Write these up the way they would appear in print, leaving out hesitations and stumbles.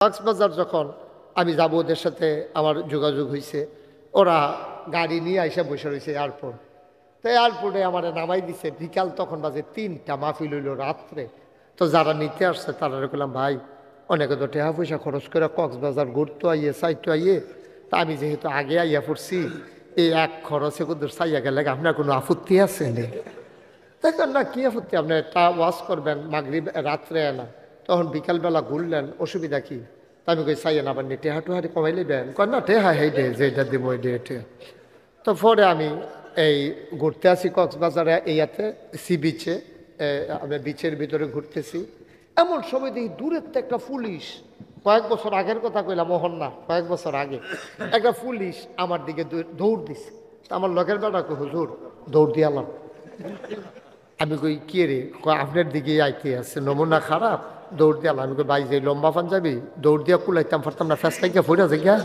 কক্সবাজার যখন আমি যাব ওদের সাথে আমার যোগাযোগ হয়েছে, ওরা গাড়ি নিয়ে আইসা বসে রয়েছে এয়ারপোর্ট। তো এয়ারপোর্টে আমার নামাই দিছে বিকাল, তখন বাজে 3টা, মাহফিল হইল রাত্রে। তো যারা নিতে আসছে তারা বললাম, ভাই অনেকে তো টাকা পয়সা খরচ করে কক্সবাজার ঘুরতে আইয়ে চাইতে আইয়ে, তা আমি যেহেতু আগে আইয়া পড়ছি, এই এক খরচে কুদুর চাইয়া গেলে আপনার কোনো আপত্তি আছে নে? দেখেন না, কি আপত্তি, আপনি তা ওয়াশ করবেন মাগরিব রাত্রে না, তখন বিকালবেলা ঘুরলেন, অসুবিধা কি? তা আমি কই চাইয়েন আবার নি টেহা টুহারি কমাই লিবেন? কয় না টেহা হেই ডে যেটা দিব ওই ডে। তো পরে আমি এই ঘুরতে আসি কক্সবাজারে, এইয়াতে সি বিচে, আমি বিচের ভিতরে ঘুরতেছি। এমন সময় দেখি দূরের তো একটা পুলিশ, কয়েক বছর আগের কথা কইলাম, মোহন না, কয়েক বছর আগে একটা পুলিশ আমার দিকে দৌড় দিছে। আমার লগের বেড়া কই, হুজুর দৌড় দিয়ালাম। আমি কই কে রে? কয় আপনার দিকে আইতে আছে, নমুনা খারাপ, দৌড় দিয়ালাম। আমি কই ভাই যে লম্বা পান যাবি, দৌড় দিয়া কুলাইতাম পারতাম না, ফেস লাগিয়া ফইরা যে গিয়া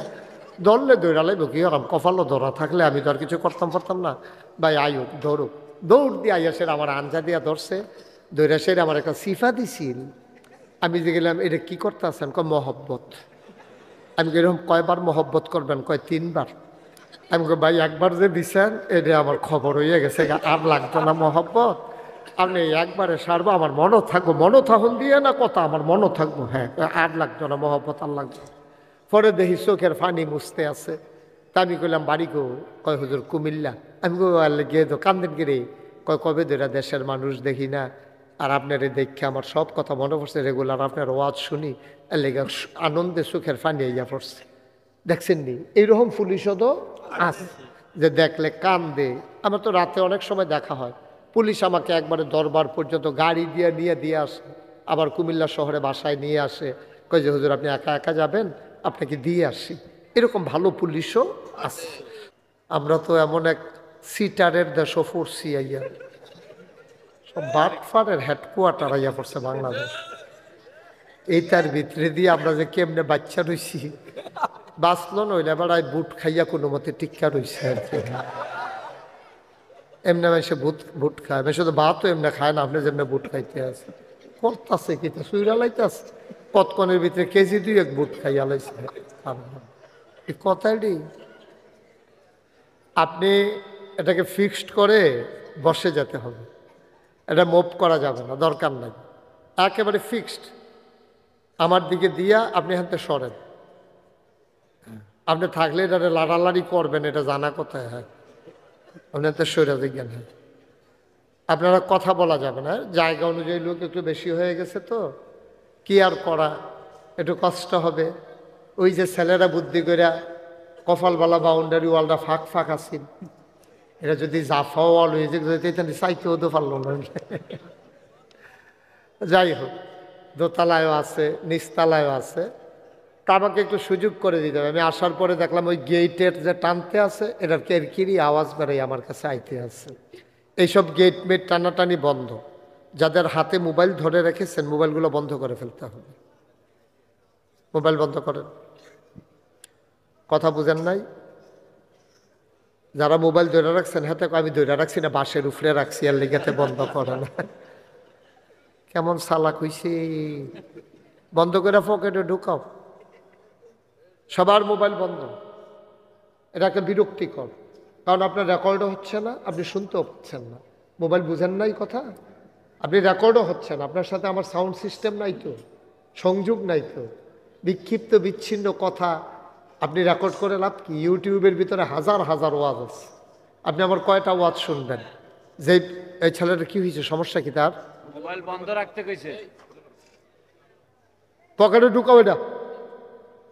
দৌড়লে দৌড়া লাগবো, কি হলাম কপালও ধরা থাকলে আমি তো আর কিছু করতাম পারতাম না। ভাই আয়ো দৌড়ুক, দৌড় দিয়ে আইয়া সেরা আমার আঞ্জা দিয়া ধরছে, দৌড়া সেরা আমার একটা সিফা দিছিল। আমি যে গেলাম, এটা কি করতে আছেন? কয় মহব্বত। আমি এরকম কয়বার মহব্বত করবেন? কয় 3বার। আমি কই ভাই একবার যে দিছেন এটা আমার খবর হইয়া গেছে, আর লাগতো না মহব্বত, আপনি একবারে সারবো, আমার মনও থাকবো, মনও থাকুন দিয়ে না কথা, আমার মনও থাকবো, হ্যাঁ আর লাগতো না মহব্বত, আর লাগতো। পরে দেখি চোখের পানি মুছতে আছে। তা আমি কইলাম বাড়ি গো? কয় হুজুর কুমিল্লা। আমি গিয়ে তো কান্দেন গিরে। কয় কবে ধরে দেশের মানুষ দেখি না, আর আপনার দেখে আমার সব কথা মনে পড়ছে, রেগুলার আপনার ওয়াজ শুনি, এর লেগে আনন্দে চোখের পানি ইয়া পড়ছে। দেখছেন নি এইরকম পুলিশও তো আছে যে দেখলে কান্দে। আমার তো রাতে অনেক সময় দেখা হয়, পুলিশ আমাকে একবারে দরবার পর্যন্ত গাড়ি দিয়ে দিয়ে আসে, আবার কুমিল্লা শহরে বাসায় নিয়ে আসে, কয় যে হুজুর আপনি একা একা যাবেন, আপনাকে দিয়ে আসি। এরকম ভালো পুলিশও আছে। আমরা তো এমন এক সিটারের দেশও পড়ছি, আইয়া সব বাটফারের হেডকোয়ার্টার আইয়া পড়ছে বাংলাদেশ। এইটার ভিতরে দিয়ে আমরা যে কেমনে বাচ্চা রইছি, বাঁচলো নইলে বেড়ায় বুট খাইয়া কোনো মতে টিক্কা রইছে আর কি। এমনি মানুষে বুট খায়, আমি শুধু ভাতও এমনি খায় না, আপনি যেমনি বুট খাইতে আছে করতেছে কি সুইরা লাইতেছে, কতক্ষণের ভিতরে কেজি 2 বুট খাইয়া লাইছে। এই কথাটি আপনি এটাকে ফিক্সড করে বসে যেতে হবে, এটা মুভ করা যাবে না, দরকার নাই, একেবারে ফিক্সড। আমার দিকে দিয়া আপনি হাতে সরেন, আপনি থাকলে এটা লাড়ালাড়ি করবেন, এটা জানা কোথায় হয়, আপনি হাতে সরে দিকেন। হ্যাঁ, আপনারা কথা বলা যাবে না, জায়গা অনুযায়ী লোক একটু বেশি হয়ে গেছে তো কি আর করা, একটু কষ্ট হবে। ওই যে ছেলেরা বুদ্ধি করে কপালবালা বাউন্ডারি ওয়ালটা ফাঁক ফাঁক আসিল, এটা যদি জাফা ওয়াল হয়ে যেতে চাইতেও তো পারল না। যাই হোক, দোতলায়ও আছে নিচতলায়ও আছে, তা আমাকে একটু সুযোগ করে দিতে হবে। আমি আসার পরে দেখলাম ওই গেটের যে টানতে আছে এটার কেরকিরি আওয়াজ বেড়াই আমার কাছে আইতে আছে। এইসব গেট মেট টানাটানি বন্ধ, যাদের হাতে মোবাইল ধরে রেখেছেন মোবাইলগুলো বন্ধ করে ফেলতে হবে। মোবাইল বন্ধ করেন, কথা বুঝেন নাই? যারা মোবাইল ধরে রাখছেন হাতে, আমি ধরে রাখছি না, বাঁশের উপরে রাখছি, আর লেগেতে বন্ধ করে না। কেমন চালাক হইছে, বন্ধ করে পকেটে ঢুকাও। সবার মোবাইল বন্ধ, এটাকে বিরক্তিকর, কারণ আপনার রেকর্ডও হচ্ছে না, আপনি শুনতেও পাচ্ছেন না। মোবাইল বুঝেন নাই কথা, আপনি রেকর্ডও হচ্ছে না, আপনার সাথে আমার সাউন্ড সিস্টেম নাই তো, সংযোগ নাই তো, বিক্ষিপ্ত বিচ্ছিন্ন কথা আপনি রেকর্ড করে লাভ কি? ইউটিউবের ভিতরে হাজার হাজার ওয়াজ আছে, আপনি আমার কয়টা ওয়াজ শুনবেন? যে এই ছেলেটা কি হয়েছে, সমস্যা কি তার? মোবাইল বন্ধ রাখতে কইছে, পকেটে ঢুকাও এটা,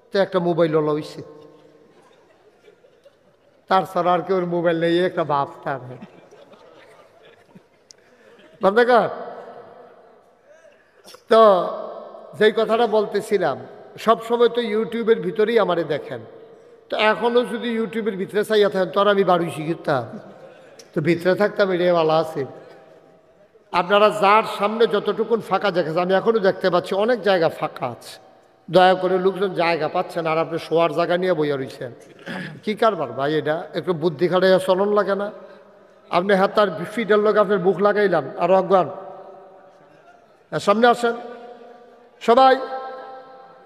তো একটা মোবাইল হলো হইছে, তার ছাড়া আর কেউ মোবাইল নেই, একটা বাপ তার বন্ধ কর। তো যেই কথাটা বলতেছিলাম, সবসময় তো ইউটিউবের ভিতরেই আমারে দেখেন, তো এখনও যদি ইউটিউবের ভিতরে চাইয়া থাকেন তো আর আমি বাড়ি শিখতাম, তো ভিতরে থাকতাম, এটাই ভালো আছে। আপনারা যার সামনে যতটুকুন ফাঁকা জায়গা, আমি এখনও দেখতে পাচ্ছি অনেক জায়গা ফাঁকা আছে, দয়া করে লোকজন জায়গা পাচ্ছেন আর আপনি শোয়ার জায়গা নিয়ে বইয়া রয়েছেন, কী কারবার ভাই? এটা একটু বুদ্ধি খাটাইয়া চলন লাগে না? আপনি হাত তার ফিটের লোক আপনার বুক লাগাইলাম আর অজ্ঞান, সামনে আসেন সবাই,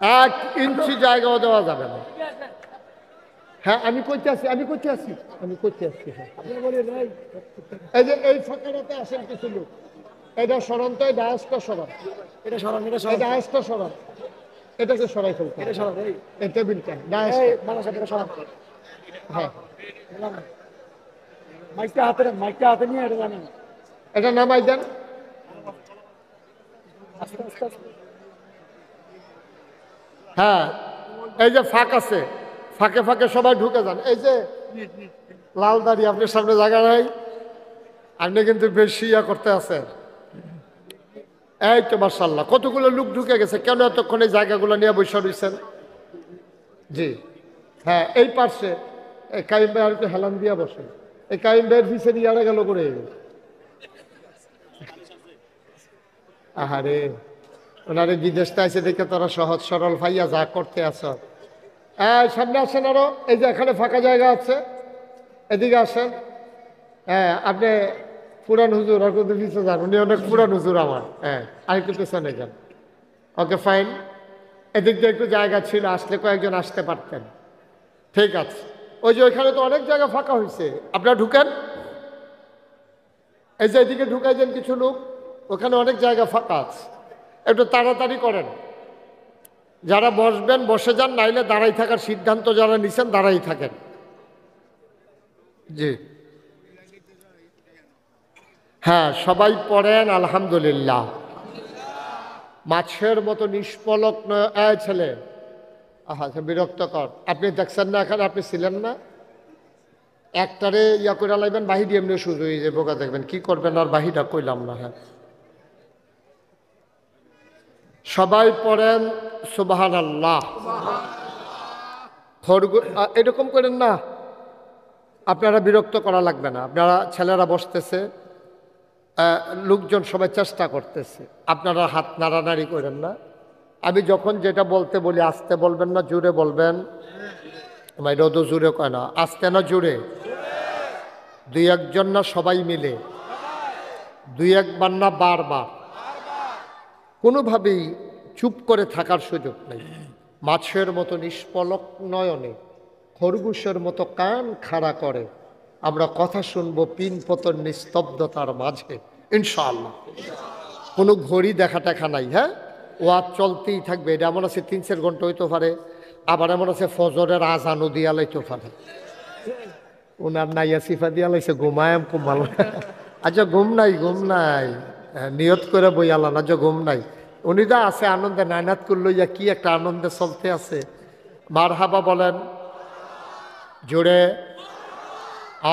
1 ইঞ্চি জায়গাও দেওয়া যাবে না। হ্যাঁ আমি করতে আসি হ্যাঁ। এই যে এই ফাঁকাটাতে আসেন কিছু লোক, এটা সরান তো, এটা আজটা সরান, এটা আজটা সরান, এটাকে সরাই ফেলতে এই টেবিলটা হ্যাঁ এটা নামাই দেন। হ্যাঁ এই যে ফাঁক আছে, ফাঁকে ফাঁকে সবাই ঢুকে যান। এই যে লাল দাড়ি আপনার সামনে জায়গা নাই, আপনি কিন্তু বেশি করতে আছেন। এই তো মাশাআল্লাহ কতগুলো লোক ঢুকে গেছে। কেন এতক্ষণ এই জায়গাগুলো নিয়ে বসে রয়েছেন? জি হ্যাঁ এই পাশে এই কাইম ভাই আর একটু হেলান দিয়া বসেন। এই কাইম ভাইয়ের পিছনে ইয়ারা গেল করে আহারে, ওনারে বিদেশটা এসে দেখে তোরা সহজ সরল ভাইয়া যা করতে আস। সামনে আসেন আরো, এই যে এখানে ফাঁকা জায়গা আছে, এদিকে আসেন। হ্যাঁ আপনি পুরান হুজুর আর কিন্তু পিছিয়ে যান, উনি অনেক পুরান হুজুর আমার। হ্যাঁ আরেকটু পেছনে যান। ওকে ফাইন, এদিক দিয়ে একটু জায়গা ছিল, আসলে কয়েকজন আসতে পারতেন। ঠিক আছে, ওই যে ওইখানে তো অনেক জায়গা ফাঁকা হয়েছে, আপনারা ঢুকেন। এই যে এদিকে ঢুকাই দেন কিছু লোক, ওখানে অনেক জায়গা ফাঁকা আছে, একটু তাড়াতাড়ি করেন। যারা বসবেন বসে যান, নাইলে দাঁড়াই থাকার সিদ্ধান্ত যারা নিছেন দাঁড়াই থাকেন। জি হ্যাঁ সবাই পড়েন আলহামদুলিল্লাহ। মাছের মতো নিষ্পলক নয় ছেলে। আচ্ছা বিরক্তকর, আপনি দেখছেন না এখানে, আপনি ছিলেন না। একটারে ইয়া করে লাইবেন, বাহির এমনি শুরু হয়ে যাবে, বোকা দেখবেন কি করবেন। আর বাহিরটা কইলাম না। হ্যাঁ সবাই পড়েন সুবহানাল্লাহ। এরকম করেন না, আপনারা বিরক্ত করা লাগবে না। আপনারা ছেলেরা বসতেছে, লোকজন সবাই চেষ্টা করতেছে, আপনারা হাত নাড়ানাড়ি করেন না। আমি যখন যেটা বলতে বলি আস্তে বলবেন না, জোরে বলবেন। এটা তো জোরে কয় না, আস্তে না জোরে। 2-1 জন না, সবাই মিলে। 2-1 বার না, বারবার। কোনোভাবেই চুপ করে থাকার সুযোগ নেই। মাছের মতো নিষ্পলক নয়নে, খরগোশের মতো কান খাড়া করে আমরা কথা শুনবো পিন পতন নিস্তব্ধতার মাঝে ইনশাআল্লাহ। কোনো ঘড়ি দেখা টেখা নাই। হ্যাঁ ওয়াজ চলতেই থাকবে। এটা এমন আছে 3-4 ঘন্টা হইতে পারে, আবার এমন আছে ফজরের আজানও দিয়া লাইতে পারে। ওনার নাইয়া সিফা দিয়া লাইছে ঘুমায়াম কুমাল। আচ্ছা ঘুম নাই নিয়ত করে বই আলান। আচ্ছা ঘুম নাই, উনি যা আছে আনন্দে নায়নাত করল, ইয়া কি একটা আনন্দে চলতে আছে। মারহাবা বলেন জোরে,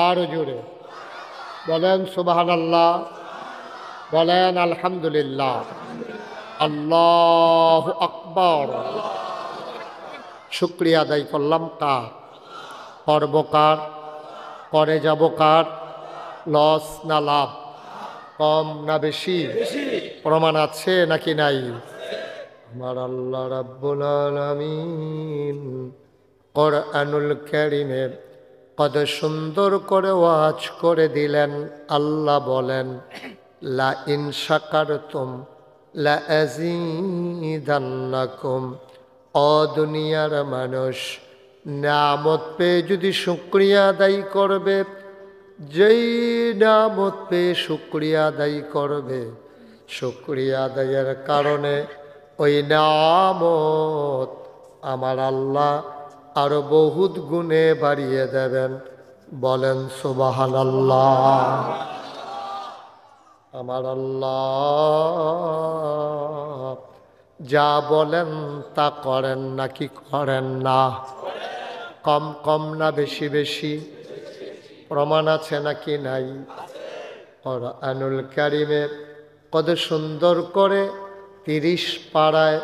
আরো জোরে বলেন সুবহানাল্লাহ, বলেন আলহামদুলিল্লাহ, আল্লাহু আকবার। শুকরিয়া আদায় করলাম কার? করব কার? করে যাব কার? লস না লাভ? কম না বেশি? প্রমাণ আছে নাকি নাই? আমার আল্লাহ রাব্বুল আলামিন কোরআনুল কারীমে কত সুন্দর করে ওয়াজ করে দিলেন। আল্লাহ বলেন লা ইন শাকারতুম লা আযীদান্নাকুম। ও দুনিয়ার মানুষ, নিয়ামত পেয়ে যদি শুকরিয়া আদায় করবে, যেই নিয়ামত পেয়ে শুকরিয়া আদায় করবে, শুকরিয়া আদায়ের কারণে ওই নিয়ামত আমার আল্লাহ আরো বহুত গুণে বাড়িয়ে দেবেন। বলেন সুবহানাল্লাহ। আমার আল্লাহ যা বলেন তা করেন নাকি করেন না? কম কম না বেশি বেশি? প্রমাণ আছে নাকি নাই? কোরআনুল কারীমে কত সুন্দর করে 30 পারায়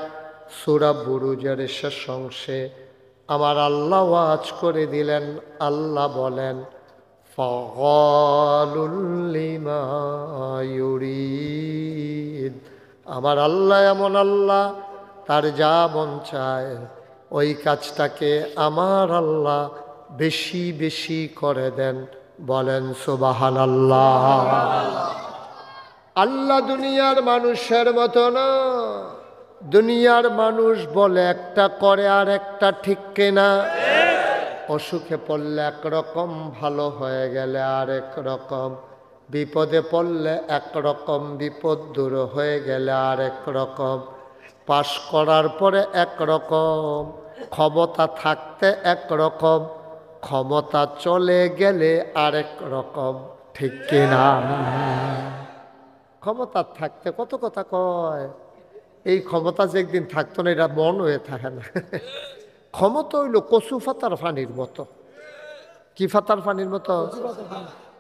সূরা বুরুজের শেষ অংশে আমার আল্লাহ ওয়াজ করে দিলেন। আল্লাহ বলেন ফাআলুল লিমা ইউরিদ। আমার আল্লাহ এমন আল্লাহ, তার যা মন চায় ওই কাজটাকে আমার আল্লাহ বেশি বেশি করে দেন। বলেন সুবহানাল্লাহ। আল্লাহ দুনিয়ার মানুষের মতো না, দুনিয়ার মানুষ বলে একটা করে আর একটা, ঠিক কিনা? অসুখে পড়লে একরকম, ভালো হয়ে গেলে আরেক রকম, বিপদে পড়লে একরকম, বিপদ দূর হয়ে গেলে আরেক রকম, পাশ করার পরে একরকম, ক্ষমতা থাকতে একরকম, ক্ষমতা চলে গেলে আরেক রকম, ঠিক কিনা? ক্ষমতা থাকতে কত কথা কয়, এই ক্ষমতা যে একদিন থাকতো না এটা মন হয়ে থাকে না। ক্ষমতা হইল কচু ফাতার ফানির মতো। কি ফাতার ফানির মতো?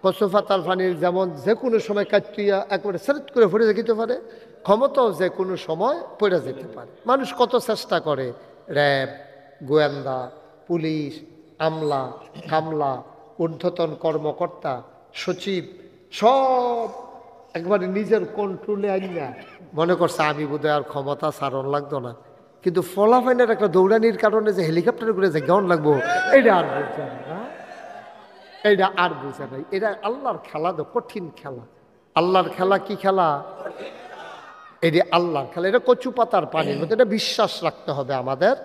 কচু ফাতার ফানির যেমন যে কোনো সময় কাটিয়া একবারে সেরেট করে পড়ে যেতে পারে, ক্ষমতাও যে কোনো সময় পড়ে যেতে পারে। মানুষ কত চেষ্টা করে, র্যাব, গোয়েন্দা, পুলিশ, আমলা, কামলা, ঊর্ধ্বতন কর্মকর্তা, সচিব, সব একবারে নিজের কন্ট্রোলে আনিয়া মনে করছে আমি বোধহয় আর ক্ষমতা সারণ লাগতো না। কিন্তু ফলাফাইনের একটা দৌড়ানির কারণে যে হেলিকপ্টার করে যে কেমন লাগবো, এটা আর বুঝছে না। এটা আর বুঝে নাই। এটা আল্লাহর খেলা, তো কঠিন খেলা। আল্লাহর খেলা কি খেলা? এটি আল্লাহর খেলা। এটা কচু পাতার পানির মধ্যে। এটা বিশ্বাস রাখতে হবে আমাদের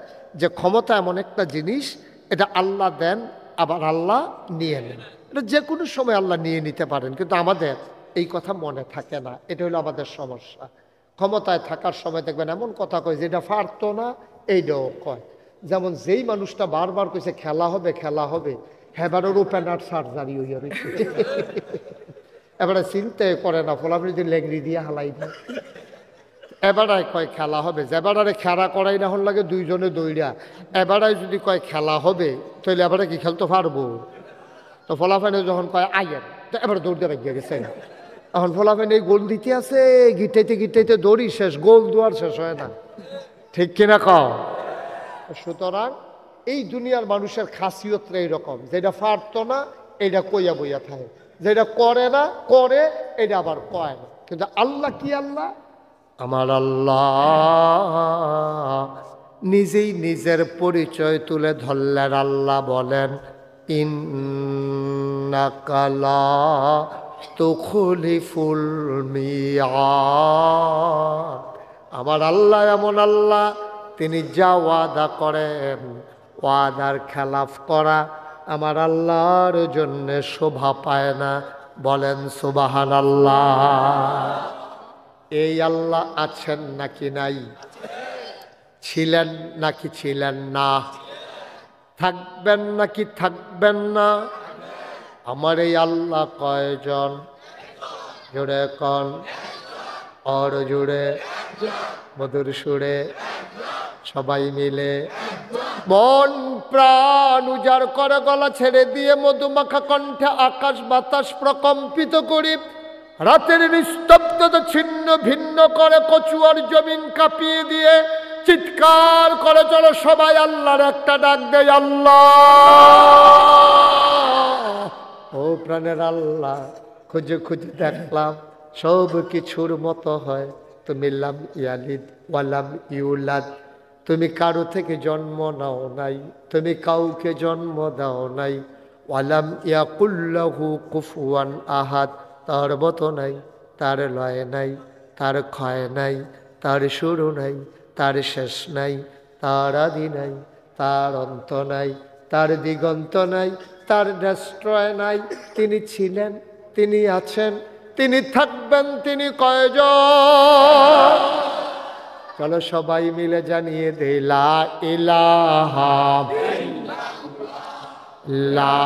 যে ক্ষমতা এমন একটা জিনিস, এটা আল্লাহ দেন, আবার আল্লাহ নিয়ে নেন। এটা যে কোনো সময় আল্লাহ নিয়ে নিতে পারেন, কিন্তু আমাদের এই কথা মনে থাকে না। এটা হলো আমাদের সমস্যা। ক্ষমতায় থাকার সময় দেখবেন এমন কথা কয় যেটা পারতো না, এইটাও কয়। যেমন যেই মানুষটা বারবার কইছে খেলা হবে খেলা হবে, হেবারের ওপেনার সার্জারি হইয়া রয়েছে। এবারে চিন্তা করে না, ফলাফল যদি লেগড়ি দিয়ে হালাই দেয়। এবারায় কয় খেলা হবে, যেবারে খেলা করাই না হন লাগে দুইজনে দৌড়া। এবারায় যদি কয় খেলা হবে, তাহলে এবারে কি খেলতে পারবো? তো ফলাফাইনে যখন কয় আইয়ের, তো এবারে দৌড়তে লাগিয়ে গেছে। এখন ফলাফাইনে গোল দিতে আছে, গিটাইতে গিটাইতে দৌড়ি শেষ, গোল দুয়ার শেষ হয় না, ঠিক কিনা কও? সুতরাং এই দুনিয়ার মানুষের খাসিয়তটা এইরকম, যেটা পারতো না এটা কইয়া বইয়া থাকে, যেটা করে না করে এটা আবার কয় না। কিন্তু আল্লাহ কি? আল্লাহ আমার আল্লাহ নিজেই নিজের পরিচয় তুলে ধরলেন। আল্লাহ বলেন, ইন্নাকা লা তুখলিফুল মিআদ। আমার আল্লাহ এমন আল্লাহ, তিনি যা ওয়াদা করেন, ওয়াদার খেলাফ করা আমার আল্লাহর জন্য শোভা পায় না। বলেন সুবহানাল্লাহ। এই আল্লাহ আছেন নাকি নাই? ছিলেন নাকি ছিলেন না? থাকবেন নাকি থাকবেন না? আমার এই আল্লাহ কয়জন? জোরে কন, অর জুড়ে, মধুর সুরে, সবাই মিলে মন প্রাণ উজাড় করে গলা ছেড়ে দিয়ে মধুমাখা কণ্ঠে আকাশ বাতাস প্রকম্পিত করি, রাতের নিস্তব্ধতা ছিন্ন ভিন্ন করে কচুয়ার জমিন কাঁপিয়ে দিয়ে চিৎকার করে চলো সবাই আল্লাহর একটা ডাক দেয়, আল্লাহ। ও প্রাণের আল্লাহ, খুঁজে খুঁজে দেখলাম সব কিছুর মতো হয়, তুমি লাম ইয়ালিদ ওয়ালাম ইউলাদ, তুমি কারো থেকে জন্ম নাও নাই, তুমি কাউকে জন্ম দাও নাই। ওয়ালাম ইয়াকুল্লাহু কুফুয়ান আহাদ, তার মতো নাই, তার লয় নাই, তার ক্ষয় নাই, তার শুরু নাই, তার শেষ নাই, তার আদি নাই, তার অন্ত নাই, তার দিগন্ত নাই, তার ডেস্ট্রয় নাই। তিনি ছিলেন, তিনি আছেন, তিনি থাকবেন, তিনি কয়জন? চলো সবাই মিলে জানিয়ে দেই, লা ইলাহা লা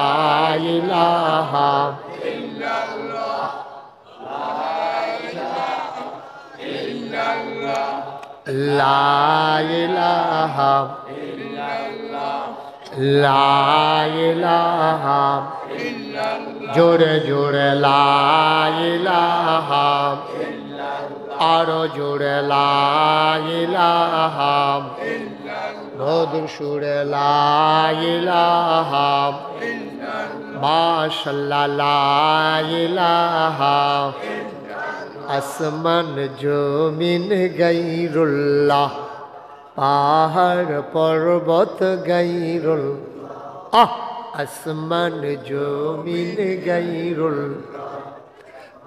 ইলাহা লা ইলাহা লা ইলাহা, জোরে জোরে লা ইলাহা, আরো জোরে লা ইলাহা, মধুর সুরে লা ইলাহা, মাশাআল্লাহ লা ইলাহা। আসমান জমিন গাইরুল্লাহ, পাহাড় পর্বত গাইরুল, আসমান জমিন গাইরুল,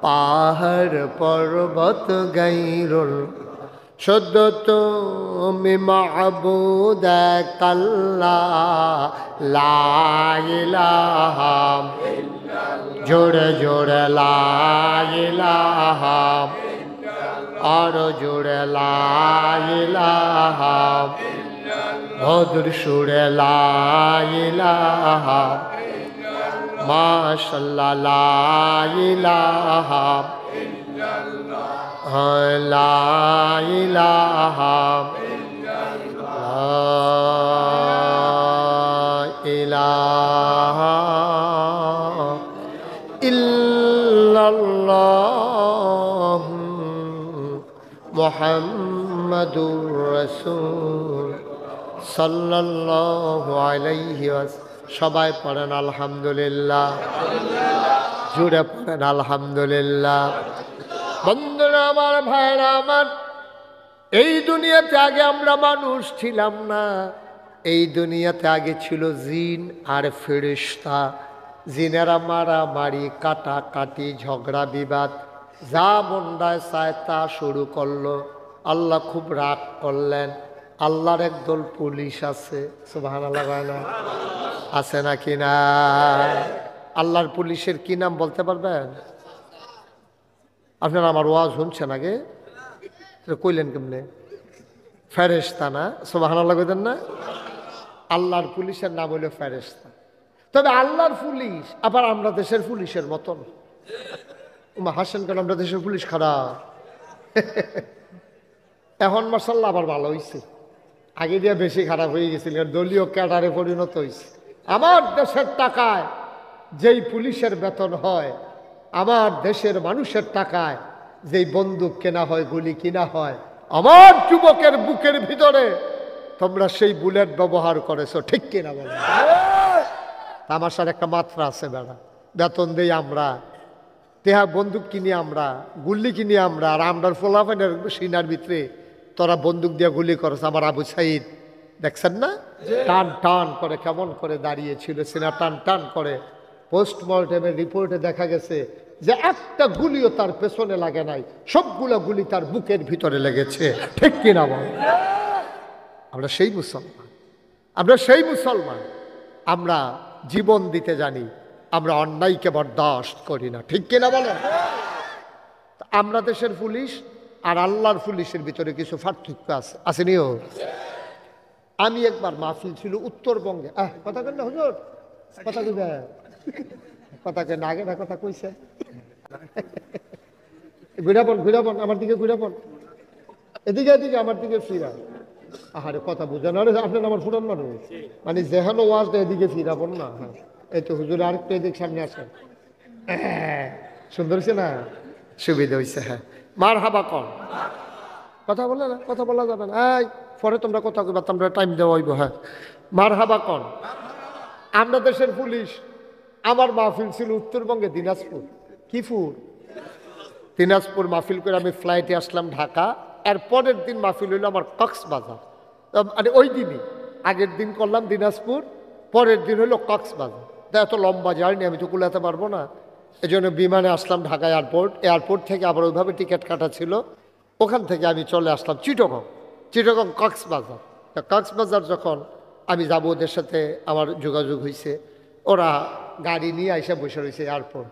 পাহাড় পর্বত গাইরুল, শুধু তুমি মাবুদ এক আল্লাহ, লা ইলাহা, জোরে জোরে লা ইলাহা, আরো জোরে লা ইলাহা, মধুর সুরে লা ইলাহা, মাশাআল্লাহ লা ইলাহা, লা ইলাহা, লা ইলাহা ইল্লাল্লাহ মুহাম্মাদুর রাসূল সাল্লাল্লাহু আলাইহি ওয়াসাল্লাম। সবাই পড়েন আলহামদুলিল্লাহ, জুড়ে পড়েন আলহামদুলিল্লাহ। বন্ধুরা আমার, ভাইরা আমার, এই দুনিয়াতে আগে আমরা মানুষ ছিলাম না। এই দুনিয়াতে আগে ছিল জিন আর ফেরেশতা। জিনেরা মারামারি, কাটাকাটি, ঝগড়া বিবাদ, যা মন্ডায় চায় তা শুরু করলো। আল্লাহ খুব রাগ করলেন। আল্লাহর একদল পুলিশ আছে, সুবহানাল্লাহ না আছে নাকি না? আল্লাহর পুলিশের কি নাম বলতে পারবেন? আপনারা আমার ওয়াজ শুনছেন আগে, কইলেন কেমনে? ফেরেশতা না? সুবহানাল্লাহ কইতেন না? আল্লাহর পুলিশের নাম হইল ফেরেশতা। তবে আল্লাহর পুলিশ আবার আমরা দেশের পুলিশের মতন। হাসেন কেন? আমরা দেশের পুলিশ খারাপ। এখন মাশাআল্লাহ আবার ভালো হয়েছে, আগে দিয়ে বেশি খারাপ হয়ে গেছিল, দলীয় ক্যাডারে পরিণত হয়েছে। আমার দেশের টাকায় যেই পুলিশের বেতন হয়, আমার দেশের মানুষের টাকায় যেই বন্দুক কেনা হয়, গুলি কিনা হয়, আমার যুবকের বুকের ভিতরে তোমরা সেই বুলেট ব্যবহার করেছো, ঠিক কিনা বলো? তামাশার একটা মাত্রা আছে বেড়া। বেতন দেই আমরা, তেহা বন্দুক কিনি আমরা, গুলি কিনি আমরা, আর আমরার ফোলাফানের সিনার ভিতরে তোরা বন্দুক দিয়ে গুলি করছ। আমার আবু সাইদ দেখছেন না? টান টান করে কেমন করে দাঁড়িয়েছিল, সিনা টান টান করে। পোস্টমর্টেমের রিপোর্টে দেখা গেছে যে একটা গুলিও তার পেছনে লাগে নাই, সবগুলো গুলি তার বুকের ভিতরে লেগেছে, ঠিক কিনা বল? আমরা সেই মুসলমান, আমরা সেই মুসলমান। আমরা জীবন দিতে জানি, আমরা অন্যায়কে বরদাস্ত করি না, ঠিক কিনা বলেন? আমরা দেশের পুলিশ আর আল্লাহর পুলিশের ভিতরে কিছু পার্থক্য আছে, আসেনিও? আমি একবার মাহফিল ছিল উত্তরবঙ্গে। কথা কেন না হুজুর? কথা কইবে? কথা কেন আগে না কথা কইছে? ঘুরাবন ঘুরাবন, আমার দিকে ঘুরাবন, এদিকে এদিকে আমার দিকে ফিরা। আহারে কথা বুঝে না রে, আপনার আমার ফুটান মানুষ, মানে যেখানে ওয়াজ দেয় এদিকে ফিরাবন না। হ্যাঁ, এই তো হুজুর আরেকটু এদিক সামনে আসেন। সুন্দর হয়েছে না? সুবিধা হয়েছে। হ্যাঁ, মার হাবা কন, কথা বলে না, কথা বলা যাবে না। এই পরে তোমরা কথা কইবা, তোমরা টাইম দেওয়া হইব। হ্যাঁ, মার হাবা কন। আমরা দেশের পুলিশ। আমার মাহফিল ছিল উত্তরবঙ্গে, দিনাজপুর। কি ফুর? দিনাজপুর মাহফিল করে আমি ফ্লাইটে আসলাম ঢাকা। এর পরের দিন মাহফিল হইল আমার কক্সবাজার। মানে ওই দিনই, আগের দিন করলাম দিনাজপুর, পরের দিন হইল কক্সবাজার। তা এত লম্বা জার্নি আমি তো কুলাতে পারবো না, এই জন্য বিমানে আসলাম ঢাকা এয়ারপোর্ট। এয়ারপোর্ট থেকে আবার ওইভাবে টিকিট কাটা ছিল, ওখান থেকে আমি চলে আসলাম চিটাগং। চিটাগং কক্সবাজার। কক্সবাজার যখন আমি যাব, ওদের সাথে আমার যোগাযোগ হয়েছে, ওরা গাড়ি নিয়ে এসে বসে রয়েছে এয়ারপোর্ট।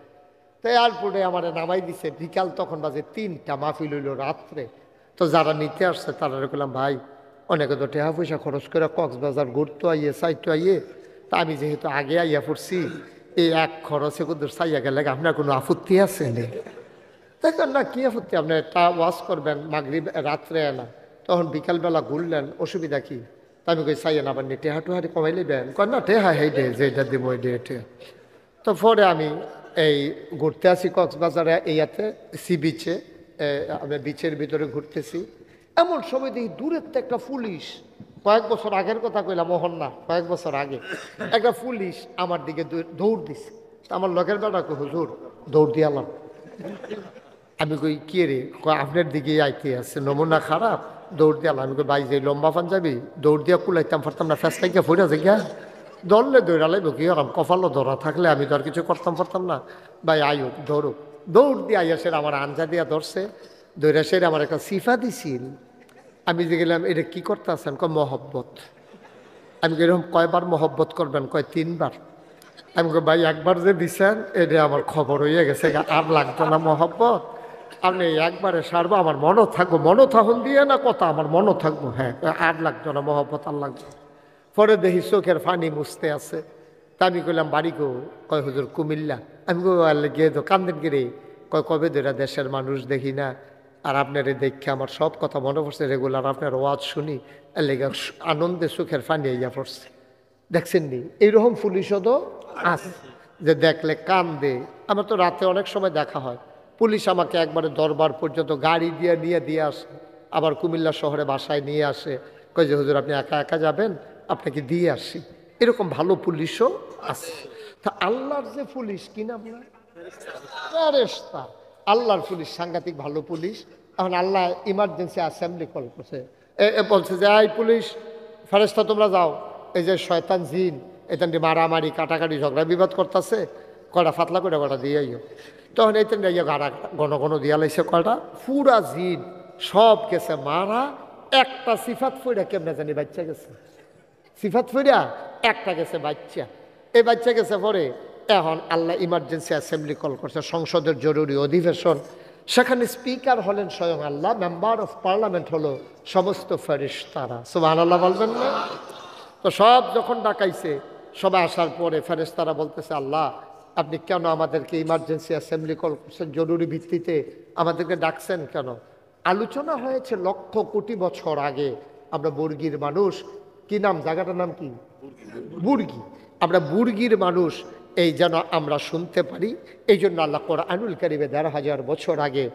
তো এয়ারপোর্টে আমার নামাই দিছে বিকাল, তখন বাজে 3টা, মাহফিল হইল রাত্রে। তো যারা নিতে আসছে তারা বললাম, ভাই অনেকে তো টাকা পয়সা খরচ করে কক্সবাজার ঘুরতে আইয়ে সাইটে আইয়ে, তা আমি যেহেতু আগে আইয়া পড়ছি, এই এক খরচে কোথাও চাইয়া গেলে আপনার কোনো আপত্তি আছে নে? দেখেন না, কি আপত্তি, আপনি তা ওয়াশ করবেন মাগরিব রাত্রে এলা, তখন বিকালবেলা ঘুরলেন, অসুবিধা কি? তা আমি কই চাইয়েন আবার নি টেহা টুহারি কমাই লিবেন? কয় না, টেহা হেই ডে যেটা দিব ওই ডে টেহা। তো পরে আমি এই ঘুরতে আসি কক্সবাজারে, এইয়াতে সি বিচে, আমি বিচের ভিতরে ঘুরতেছি। এমন সময় দেখি দূরের তো একটা পুলিশ, কয়েক বছর আগের কথা কইলাম, মোহন না, কয়েক বছর আগে একটা পুলিশ আমার দিকে দৌড় দিছে। আমার লগের বেটাকে হুজুর দৌড় দিয়ালাম। আমি কই কে রে? কয় আপনার দিকে আইতে আছে, নমুনা খারাপ, দৌড় দিয়ালাম। আমি কই ভাই যে লম্বা পাঞ্জাবি, দৌড় দিয়া কুলাইতাম পারতাম না, ফেস খাইকে ফুটা যে গিয়া দৌড়লে দৌড়ালাইব কি আরাম, কপালও ধরা থাকলে আমি তো আর কিছু করতাম পারতাম না। ভাই আয়ুক দৌড়ুক, দৌড় দিয়ে আইয়া সেরা আমার আঞ্জা দিয়া ধরছে, দৌড়া সেরা আমার একটা সিফা দিছিল। আমি যে গেলাম, এটা কি করতে আছেন? কয় মহব্বত। আমি এরকম কয়বার মহব্বত করবেন? কয় 3 বার। আমি কই ভাই একবার যে দিছেন এটা আমার খবর হয়ে গেছে, আর লাগতো না মহব্বত। আপনি একবারে সারবো, আমার মনও থাকবো, মনও থাকুন দিয়ে না কথা, আমার মনও থাকবো। হ্যাঁ, আর লাগতো না মহব্বত, আর লাগতো। পরে দেখি চোখের পানি মুছতে আছে। তা আমি কইলাম বাড়ি গো? কয় হুজুর কুমিল্লা। আমি গিয়ে তো কান্দেন গিরে। কয় কবে ধরে দেশের মানুষ দেখি না, আর আপনার দেখে আমার সব কথা মনে পড়ছে, রেগুলার আপনার ওয়াজ শুনি, এর লেগে আনন্দে চোখের পানি ইয়া পড়ছে। দেখছেন নি এইরকম পুলিশও তো আছে যে দেখলে কান্দে। আমার তো রাতে অনেক সময় দেখা হয়, পুলিশ আমাকে একবারে দরবার পর্যন্ত গাড়ি দিয়ে দিয়ে আসে, আবার কুমিল্লা শহরে বাসায় নিয়ে আসে, কয় যে হুজুর আপনি একা একা যাবেন, আপনাকে দিয়ে আসি। এরকম ভালো পুলিশও আছে। তা আল্লাহর যে পুলিশ, কি নাম না, ফেরেশতা। আল্লাহর পুলিশ সাংঘাতিক ভালো পুলিশ। এখন আল্লাহ ইমার্জেন্সি অ্যাসেম্বলি কল করছে, বলছে যে এই পুলিশ ফেরেশতা তোমরা যাও, এই যে শয়তান জিন এখান দিয়ে মারামারি কাটাকাটি ঝগড়া বিবাদ করতেছে, কয়টা ফাতলা করে কয়টা দিয়ে আইও। তখন এইখান দিয়ে গাড়া ঘন ঘন দিয়া লাইছে কয়টা, পুরা জিন সব গেছে মারা। একটা সিফাত ফুইরা কেমনে জানি বাচ্চা গেছে, সিফাত ফুইরা একটা গেছে বাচ্চা। এই বাচ্চা গেছে পরে এখন আল্লাহ ইমার্জেন্সি অ্যাসেম্বলি কল করছে, সংসদের জরুরি অধিবেশন। সেখানে স্পিকার হলেন স্বয়ং আল্লাহ, মেম্বার অফ পার্লামেন্ট হলো সমস্ত ফেরেশতারা। সুবহানাল্লাহ বলবেন না? তো সব যখন ডাকাইছে, সবাই আসার পরে ফেরেশতারা বলতেছে আল্লাহ আপনি কেন আমাদেরকে ইমার্জেন্সি অ্যাসেম্বলি কল করছেন, জরুরি ভিত্তিতে আমাদেরকে ডাকছেন কেন? আলোচনা হয়েছে লক্ষ কোটি বছর আগে, আমরা বুর্গির মানুষ। কি নাম জায়গাটার নাম কি? বুর্গি। আমরা বুর্গির মানুষ, এই যেন আমরা শুনতে পারি। এই জন্য আল্লাহ কোরআনুল কারীমে ১,৫০০ বছর আগে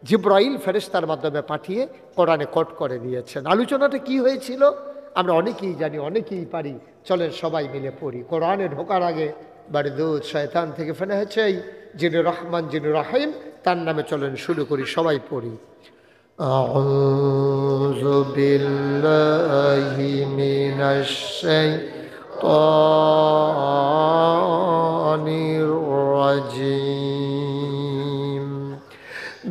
জিব্রাইল ফেরেশতার মাধ্যমে পাঠিয়ে কোরআনে কোট করে দিয়েছেন। আলোচনাটা কি হয়েছিল আমরা অনেকেই জানি, অনেকেই পারি। চলেন সবাই মিলে পড়ি। কোরআনে ঢোকার আগে বারদুদ শয়তান থেকে ফেলে হয়েছে যিনি রহমান যিনি রাহিম, তার নামে চলেন শুরু করি, সবাই পড়ি। আউযু বিল্লাহি মিনাশ শাইতানির রাজিম।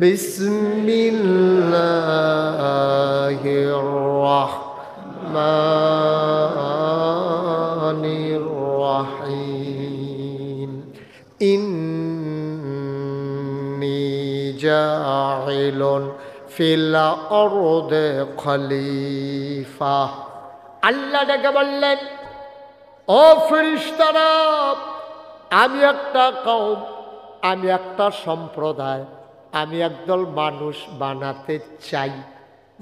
বিসমিল্লাহির রাহমানির রাহিম। ইন্নী জাইলুন ফিল আরদে খলিফা। আল্লাহ ডেকে বললেন, ও ফেরেশতারা, আমি একটা কওম, আমি একটা সম্প্রদায়, আমি একদল মানুষ বানাতে চাই,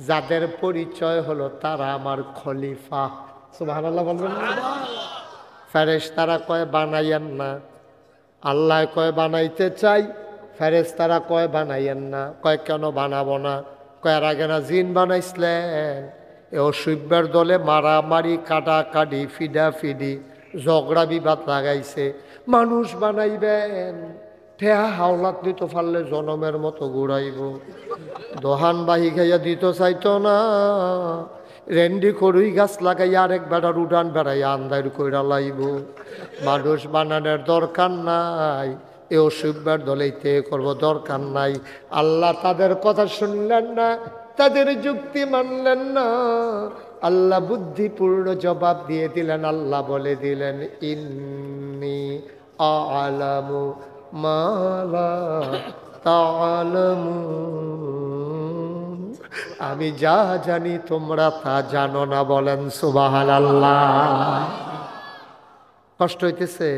যাদের পরিচয় হলো তারা আমার খলিফা। সুবহানাল্লাহ বলবেন না? ফেরেশতারা কয় বানাইয়েন না, আল্লাহ কয় বানাইতে চাই, ফেরেশতারা কয় বানাইয়েন না। কয় কেন বানাবো না? কয় আর আগে না জিন বানাইছিলেন, এ অসভ্যের দলে মারামারি কাটাকাটি ফিডাফিডি ঝগড়া বিবাদ লাগাইছে, মানুষ বানাইবেন ঠেহা হাওলাত দিত পারলে জনমের মতো ঘুরাইব, দোহান বাহি খাইয়া দিত চাইতো না, রেন্ডি করুই গাছ লাগাইয়া আরেক বেড়ার উড়ান বেড়াইয়া আন্দার কইরা লাইব। মানুষ বানানোর দরকার নাই, এ অসভ্যের দলেইতে করবো, দরকার নাই। আল্লাহ তাদের কথা শুনলেন না, তাদের যুক্তি মানলেন না। আল্লাহ বুদ্ধিপূর্ণ জবাব দিয়ে দিলেন। আল্লাহ বলে দিলেন, ইন্নী আ'লামু মা লা তা'লামুন, আমি যা জানি তোমরা তা জানো না। বলেন সুবহানাল্লাহ। কষ্ট হইতেছে?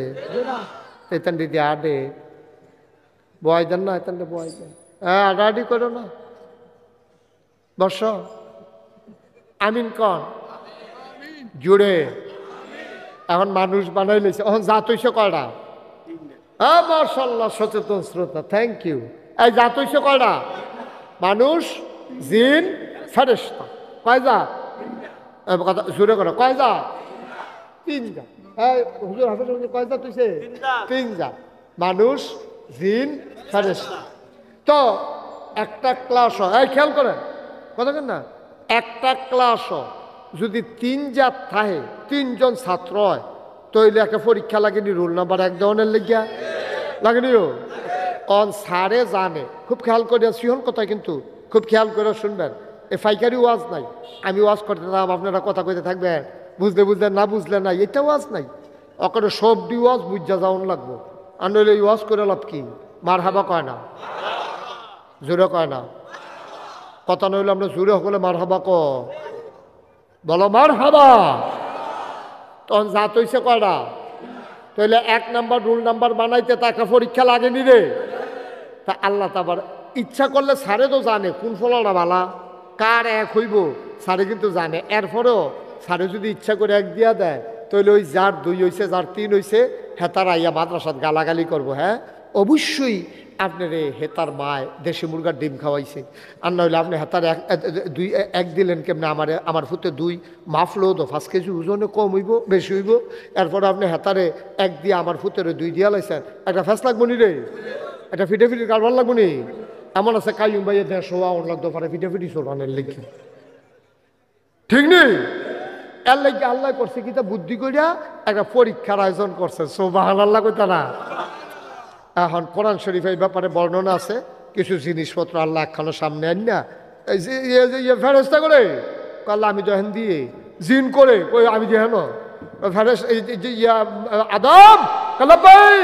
এতান দিদি আডে বয় দেন না, এতান বয় দেন। হ্যাঁ, আডাআডি করো না, বস। আমিন কন জুড়ে। এখন মানুষ বানাই লেছে, এখন জাত হইছে কয়টা? হ্যাঁ মাশাআল্লাহ, সচেতন শ্রোতা, থ্যাংক ইউ। এই জাত হইছে কয়টা? মানুষ, জিন, ফেরেশতা। কয় জাত? কথা জুড়ে করো, কয় জাত? 3 জাত। হুজুর হাফেজ কয় জাত হইছে? 3 জাত, মানুষ, জিন, ফেরেশতা। তো একটা ক্লাস হয়, খেয়াল করেন কথা কেন না, একটা ক্লাস যদি 3 জাত থাকে, 3 জন ছাত্র হয়, তৈলে একটা পরীক্ষা লাগেনি, রোল নাম্বার 1 দেওয়ানের লেগিয়া লাগেনিও। অন সারে জানে, খুব খেয়াল করে সিহন কথা, কিন্তু খুব খেয়াল করে শুনবেন। এই ফাইকারি ওয়াজ নাই। আমি ওয়াজ করতে থাকলাম, আপনারা কথা কইতে থাকবেন, বুঝলে বুঝলেন, না বুঝলে নাই, এটা ওয়াজ নাই। ওখানে সবটি ওয়াজ বুঝা যাওয়ান লাগবো। আর নইলে এই ওয়াজ করে লাভ কি? মার হাবা কয় না, জোরে কয় না। কথা নইলে আমরা জোরে হলে মার হাবা ক বলো, মার হাবা। তখন জাত হইছে কয়টা? তাহলে 1 নাম্বার রুল নাম্বার বানাইতে তাকে পরীক্ষা লাগেনি রে। তা আল্লাহ তাবার ইচ্ছা করলে সারে তো জানে কোন ফলটা বালা, কার এক হইব সারে কিন্তু জানে। এরপরেও সারে যদি ইচ্ছা করে 1 দিয়া দেয়, তাহলে ওই যার 2 হয়েছে, যার 3 হয়েছে, হেতার আইয়া মাদ্রাসাত গালাগালি করবো। হ্যাঁ, অবশ্যই আপনার হেতার মায় দেশি মুরগার ডিম খাওয়াইছে, আর নইলে আপনি হেতার 1 দিলেন কেমনে? আমার ফুতে 2 মাফলো তো 5 কেজি ওজনে কম হইব, বেশি হইব। এরপরে আপনি হেতারে 1 দিয়ে আমার ফুতের 2 দিয়া লাইছেন, একটা ফ্যাস লাগবো নি রে, একটা ফিটেফিটি কারবার লাগবো নি? এমন আছে কাইম ভাইয়া 150 আউন লাগতো পারে ফিটেফিটি চলানের লিখে, ঠিক নেই? এর লাগে আল্লাহ করছে কি, তা বুদ্ধি করিয়া একটা পরীক্ষার আয়োজন করছে। সুবহানাল্লাহ কইতা না? এখন কোরআন শরীফ এই ব্যাপারে বর্ণনা আছে। কিছু জিনিসপত্র আল্লাহ একখানো সামনে আন না, এই যে ফেরেস্তা করে আল্লাহ আমি যখন দিয়ে জিন করে কই আমি যেন ফেরেস এই যে আদম কালাবাই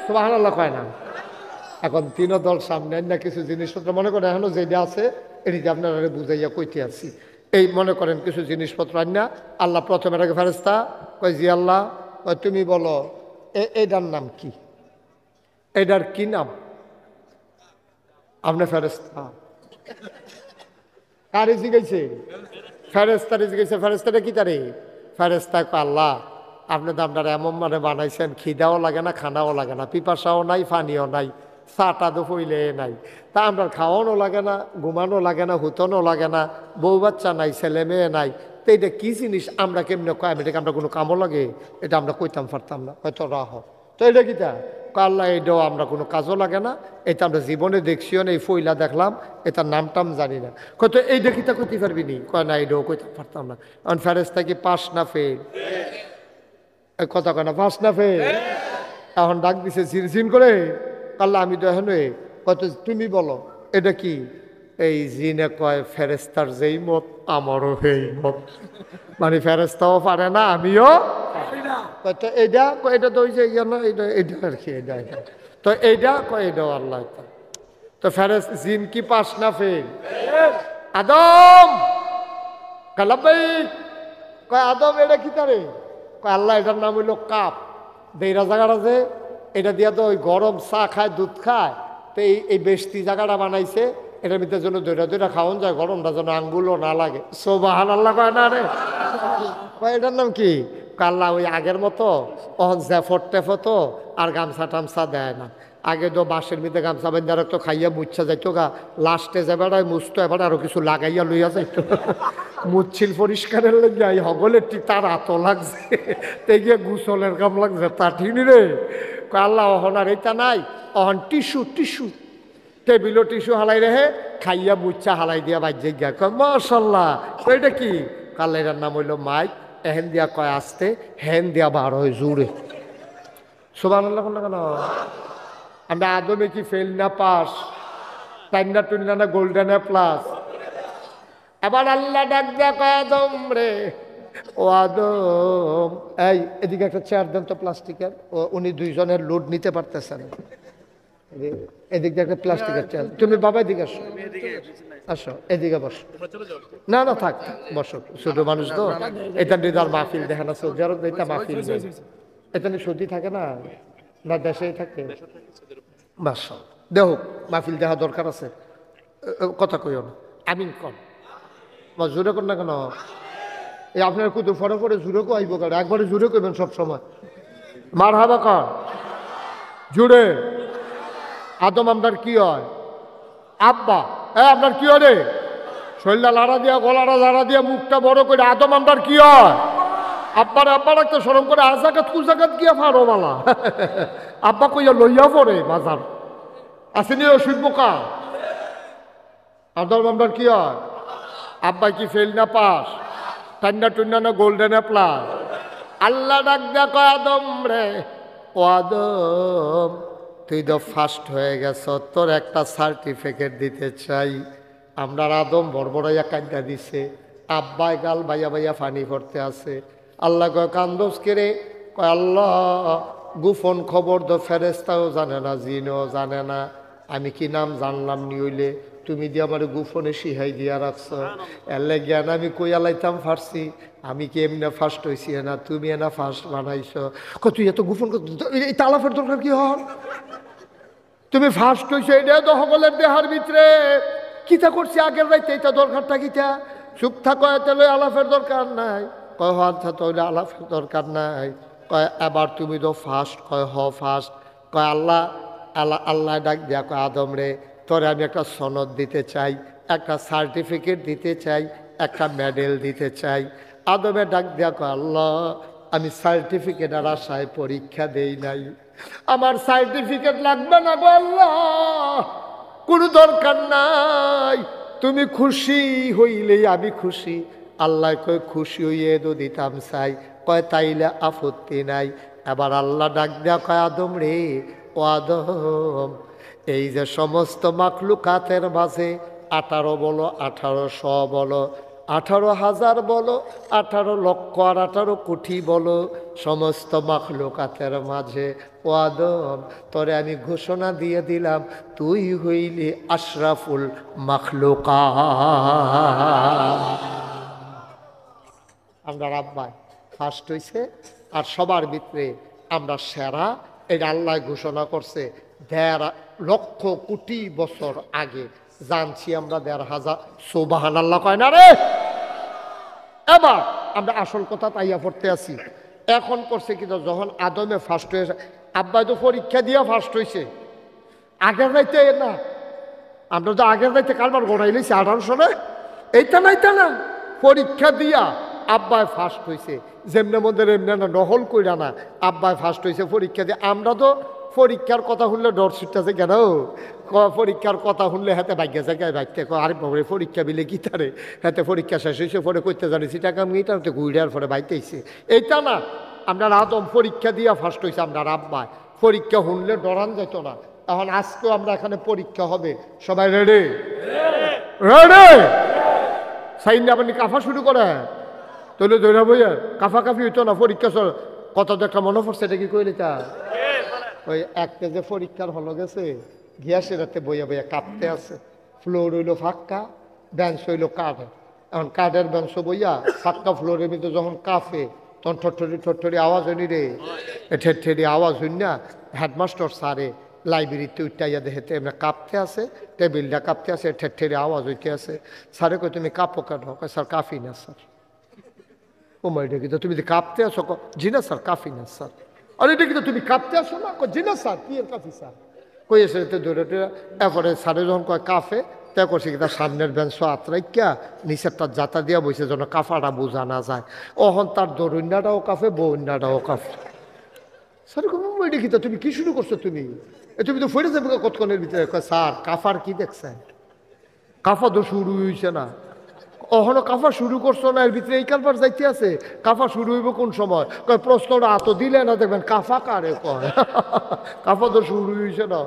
সুবহানাল্লাহ কয় না। এখন 3 দল সামনে আন না, কিছু জিনিসপত্র মনে করেন এখনো যেটা আছে এটিতে আপনারা বুঝাইয়া কইতে আসছি। এই মনে করেন কিছু জিনিসপত্র আন না, আল্লাহ প্রথমে রাখে ফেরেস্তা কই জি আল্লাহ তুমি বলো এইটার নাম কি, এটার কি নাম? আপনি ফেরেস্তা কারে জিগাইছে? ফেরেস্তারে জিগাইছে। ফেরেস্তাটা কি তারে? ফেরেস্তা কয় আল্লাহ আপনি তো আপনারা এমন মানে বানাইছেন, খিদাও লাগে না, খানাও লাগে না, পিপাসাও নাই, পানিও নাই, চাটা তো পইলে নাই, তা আমরা খাওয়ানো লাগে না, ঘুমানো লাগে না, হুতনও লাগে না, বউ বাচ্চা নাই, ছেলে মেয়ে নাই, তো এটা কি জিনিস? আমরা কেমনে কয় এটাকে আমরা কোনো কামও লাগে? এটা আমরা কইতাম পারতাম না। হয়তো রাহ তো এটা কিটা? আল্লাহ এটাও আমরা কোনো কাজও লাগে না, এটা আমরা জীবনে দেখছিও না, এই ফইলা দেখলাম, এটার নামটাম জানি না। কত এই দেখিতা কইতে পারবি নি? কয় না, এটাও কইতে পারতাম না। কারণ ফেরেস্তা কি পাস না ফেল? কথা কয় না, পাস না ফেল? এখন ডাক দিছে ঝিরঝিন করে, আল্লাহ আমি তো এখন কত তুমি বলো এটা কি? এই জিনে কয় ফেরেস্তার যেই মত আমারও সেই মত, মানে ফেরেস্তাও পারে না, আমিও তো এইটা এটা তো ওই যে ইয়ে না, এটা এটা আর কি, এটা এটা তো এইটা কয় এটাও আল্লাহ। তো ফেরেস জিন কি পাস না ফেল? আদম কালাবাই কয় আদম এটা কি তারে? কয় আল্লাহ এটার নাম হইল কাপ। দেইরা জায়গাটা যে এটা দিয়া তো ওই গরম চা খায়, দুধ খায়, তো এই বেশতি জায়গাটা বানাইছে, এটার ভিতরে যেন দইটা খাওয়ান যায়, গরমটা যেন আঙ্গুলও না লাগে। সুবহানাল্লাহ কয় না রে? কয় এটার নাম কি? আল্লাহ ওই আগের মতো অহন জ্যাফট টেফতো আর গামছা টামছা দেয় না। আগে তো বাঁশের মধ্যে গামছা বেঁধে রাখতো, খাইয়া মুচ্ছা যাইতো গা, লাস্টে যাবে মুছতো, এবার আরো কিছু লাগাইয়া লইয়া যাইতো। মুচ্ছিল পরিষ্কারের লেগে এই হগলের ঠিক তার আত লাগছে, তে গিয়ে গুসলের কাম লাগছে, তা ঠিক রে। আল্লাহ অহন আর এটা নাই, অহন টিস্যু টেবিলও টিস্যু হালাই রেহে, খাইয়া মুচ্ছা হালাই দিয়া বাজ্যে গিয়া কয় মাশাল্লাহ। এটা কি? আল্লাহ এটার নাম হইল মাইক। এহেন দিয়া কয় আসতে, হেন দিয়া বার হয় জুড়ে। সুবহানাল্লাহ কেন? আমরা আদমে কি ফেল না পাস? টাইনা টুইনা না গোল্ডেন এ প্লাস? এবার আল্লাহ ডাক দিয়া কয় আদম রে, ও আদম এই এদিকে একটা চেয়ার দেন তো প্লাস্টিকের, উনি 2 জনের লোড নিতে পারতেছেন। এদিক দিয়ে একটা প্লাস্টিকের চেয়ার, তুমি বাবা এদিকে আসো, আসো এদিকে বসো। না না থাক বসো, ছোট মানুষ তো, এটা নিদার মাহফিল দেখে না, সৌদি আরব এটা মাহফিল, এটা নিয়ে সৌদি থাকে না, না দেশেই থাকে। বাস দেহ মাহফিল দেখা দরকার আছে, কথা কইও না, আমিন কন বা জোরে কর না কেন? এই আপনার কুদু ফরে ফরে জুড়ে কো আইব কারণ একবারে জুড়ে কইবেন সব সময়। মার হাবা কর জুড়ে। আদম আপনার কি হয়? আব্বা। আপনার কি হয় রে? শরীরটা লাড়া দিয়া, গলাটা লাড়া দিয়া, মুখটা বড় করে আদম আপনার কি হয়? আব্বার আব্বা রাখতে সরম করে আজাকাত কুজাকাত গিয়া ফারো বালা আব্বা কইয়া লইয়া পড়ে বাজার আসেনি ওষুধ বোকা। আদম আপনার কি হয়? আব্বা কি ফেল না পাস? ঠান্ডা টুন্ডা না গোল্ডেন এ প্লাস? আল্লাহ ডাক দেয়া কয় আদম রে, ও আদম তুই তো ফার্স্ট হয়ে গেছ, তোর একটা সার্টিফিকেট দিতে চাই। আমরা আদম বড়বড়াইয়া কাঁদা দিছে, আব্বাই গাল বাইয়া বাইয়া পানি পড়তে আছে। আল্লাহ কয় কান্দোস কেরে? কয় আল্লাহ গোপন খবর তো ফেরেস্তাও জানে না, জিনও জানে না, আমি কি নাম জানলাম নি হইলে তুমি দিয়ে আমার গোপনে শিহাই দিয়া রাখছ। এলে জ্ঞান আমি কইয়া লাইতাম ফার্সি, আমি কি এমনি ফার্স্ট হয়েছি না তুমি এনা ফার্স্ট বানাইছ। তুই এত গোপন এই তালাফের দরকার কি হল? তুমি ফার্স্ট হয়েছো এটা তো সকলের দেহার ভিতরে। কিতা করছি আগের রাইতে, এটা দরকারটা কিতা? চুপ থাকো, এতে আলাফের দরকার নাই। কয় আচ্ছা তাহলে আলাফের দরকার নাই। কয় এবার তুমি তো ফার্স্ট। কয় হ ফার্স্ট। কয় আল্লাহ আল্লাহ আল্লাহ ডাক দিয়া কয় আদম রে তোরে আমি একটা সনদ দিতে চাই, একটা সার্টিফিকেট দিতে চাই, একটা মেডেল দিতে চাই। আদমে ডাক দিয়া কয় আল্লাহ আমি সার্টিফিকেটের আশায় পরীক্ষা দেই নাই, আমার সার্টিফিকেট লাগবে না গো আল্লাহ, কোনো দরকার নাই, তুমি খুশি হইলেই আমি খুশি। আল্লাহ কয় খুশি হইয়ে তো দিতাম চাই। কয় তাইলে আপত্তি নাই। এবার আল্লাহ ডাক দেয়া কয় আদম রে ও আদম, এই যে সমস্ত মাখলুকাতের মাঝে 18 বলো 1800 বলো 18,000 বলো 18 লক্ষ আর 18 কোটি বলো, সমস্ত মাখলুকাতের মাঝে ও আদম তোরে আমি ঘোষণা দিয়ে দিলাম তুই হইলি আশরাফুল মাখলুকাত। আমরা আব্বাই ফার্স্ট হইছে আর সবার ভিতরে আমরা সেরা, এটা আল্লাহ ঘোষণা করছে 1.5 লক্ষ কোটি বছর আগে। জানছি আমরা 1.5,000। সুবহানাল্লাহ কয় না রে? এবার আমরা আসল কথা তাইয়া পড়তে আছি। এখন করছে কিন্তু যখন আদমে ফার্স্ট হয়েছে, আব্বাই তো পরীক্ষা দিয়া ফার্স্ট হয়েছে, আগের রাইতে না। আমরা তো আগের রাইতে কারবার গড়াই লইছি 1800 এইটা নাইতা না, পরীক্ষা দিয়া আব্বাই ফার্স্ট হয়েছে। যেমনি মধ্যে এমনি না, নহল কইরা না, আব্বাই ফার্স্ট হয়েছে পরীক্ষা দিয়ে। আমরা তো পরীক্ষার কথা শুনলে ডর ছুটতেছে কেন? পরীক্ষার কথা শুনলে হাতে ভাগ্য জায়গায় ভাগতে আরে বাবরে পরীক্ষা বিলে কি তারে হাতে পরীক্ষা শেষ হয়েছে পরে করতে জানিছি টাকা মিটাতে ঘুরিয়ার পরে বাইতেছে এইটা না। আমরা আদম পরীক্ষা দিয়া ফার্স্ট হয়েছে, আমরা আব্বাই পরীক্ষা শুনলে ডরান যেত না। এখন আজকেও আমরা এখানে পরীক্ষা হবে, সবাই রেডি? রেডি? সাইন আপনি কাফা শুরু করে তাহলে ধরা বইয়া কাফাকাফি হইতো না। পরীক্ষা কত একটা মনে পড়ছে, এটা কি কইলি তা? ওই একটা যে পরীক্ষার হলো গেছে গিয়া সেটাতে বইয়া বইয়া কাঁপতে আছে। ফ্লোর হইলো ফাঁকা, বেঞ্চ হইলো কাঠের। এখন কাঠের বেঞ্চ বইয়া ফাঁকা ফ্লোরের ভিতরে যখন কাঁপে তখন ঠট্টরি আওয়াজ হইনি রে, ঠেরি আওয়াজ হইন না। হেডমাস্টার স্যারে লাইব্রেরিতে উঠাইয়া দেখেতে এমনি কাঁপতে আছে, টেবিলটা কাঁপতে আছে, ঠেরি আওয়াজ হইতে আছে। স্যারে কই তুমি কাঁপো কেন? স্যার কাঁপি না স্যার। ও মা এটা কিন্তু তুমি কাঁপতে আসো? জি না স্যার কাঁপি না স্যার। আর এটা কিন্তু তুমি কাঁপতে আসো না? জি না স্যার। কি এর কাঁপি স্যার? কই এসে ধরে এরপরে স্যারে যখন কয় কাঁপে তা করছে কি তার সামনের বেঞ্চ আত্রাইকা নিচেরটা জাতা দিয়া বসে যেন কাঁফাটা বোঝা না যায়। ওহন তার দরুন্যাটাও কাঁপে, বন্যাটাও কাঁপে। স্যার এটা কিন্তু তুমি কি শুরু করছো? তুমি তুমি তো ফেটে যাবে কতক্ষণের ভিতরে। স্যার কাঁফার কি দেখছেন? কাঁফা তো শুরু হয়েছে না, অহনো কাফা শুরু করছো না, এর ভিতরে এই কারবার যাইতে আছে। কাফা শুরু হইব কোন সময়? কয় প্রশ্নটা এত দিলে না, দেখবেন কাফা কারে কয়। কাফা তো শুরু হয়েছে না।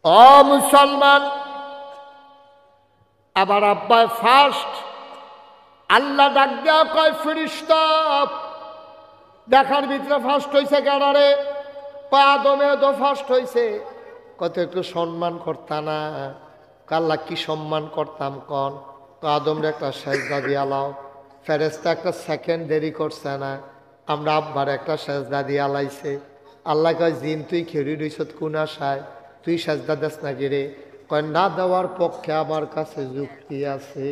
ও মুসলমান, আবার আব্বাই ফার্স্ট। আল্লাহ ডাক দেয়া কয় ফেরেশতা দেখার ভিতরে ফার্স্ট হয়েছে কেনারে? কয় আদমে তো ফার্স্ট হয়েছে। কত একটু সম্মান করতাম না? আল্লাহ কি সম্মান করতাম কন? তো আদমরে একটা সেজদা দিয়া লাও। ফেরেশতা একটা সেকেন্ড দেরি করছে না, আমরা আব্বার একটা সেজদা দিয়া লাইছে। আল্লাহ কয় জিন তুই খেরি রইছ কোন আশায়? তুই সেজদা দেস না গিরে? কয় না দেওয়ার পক্ষে আমার কাছে যুক্তি আছে।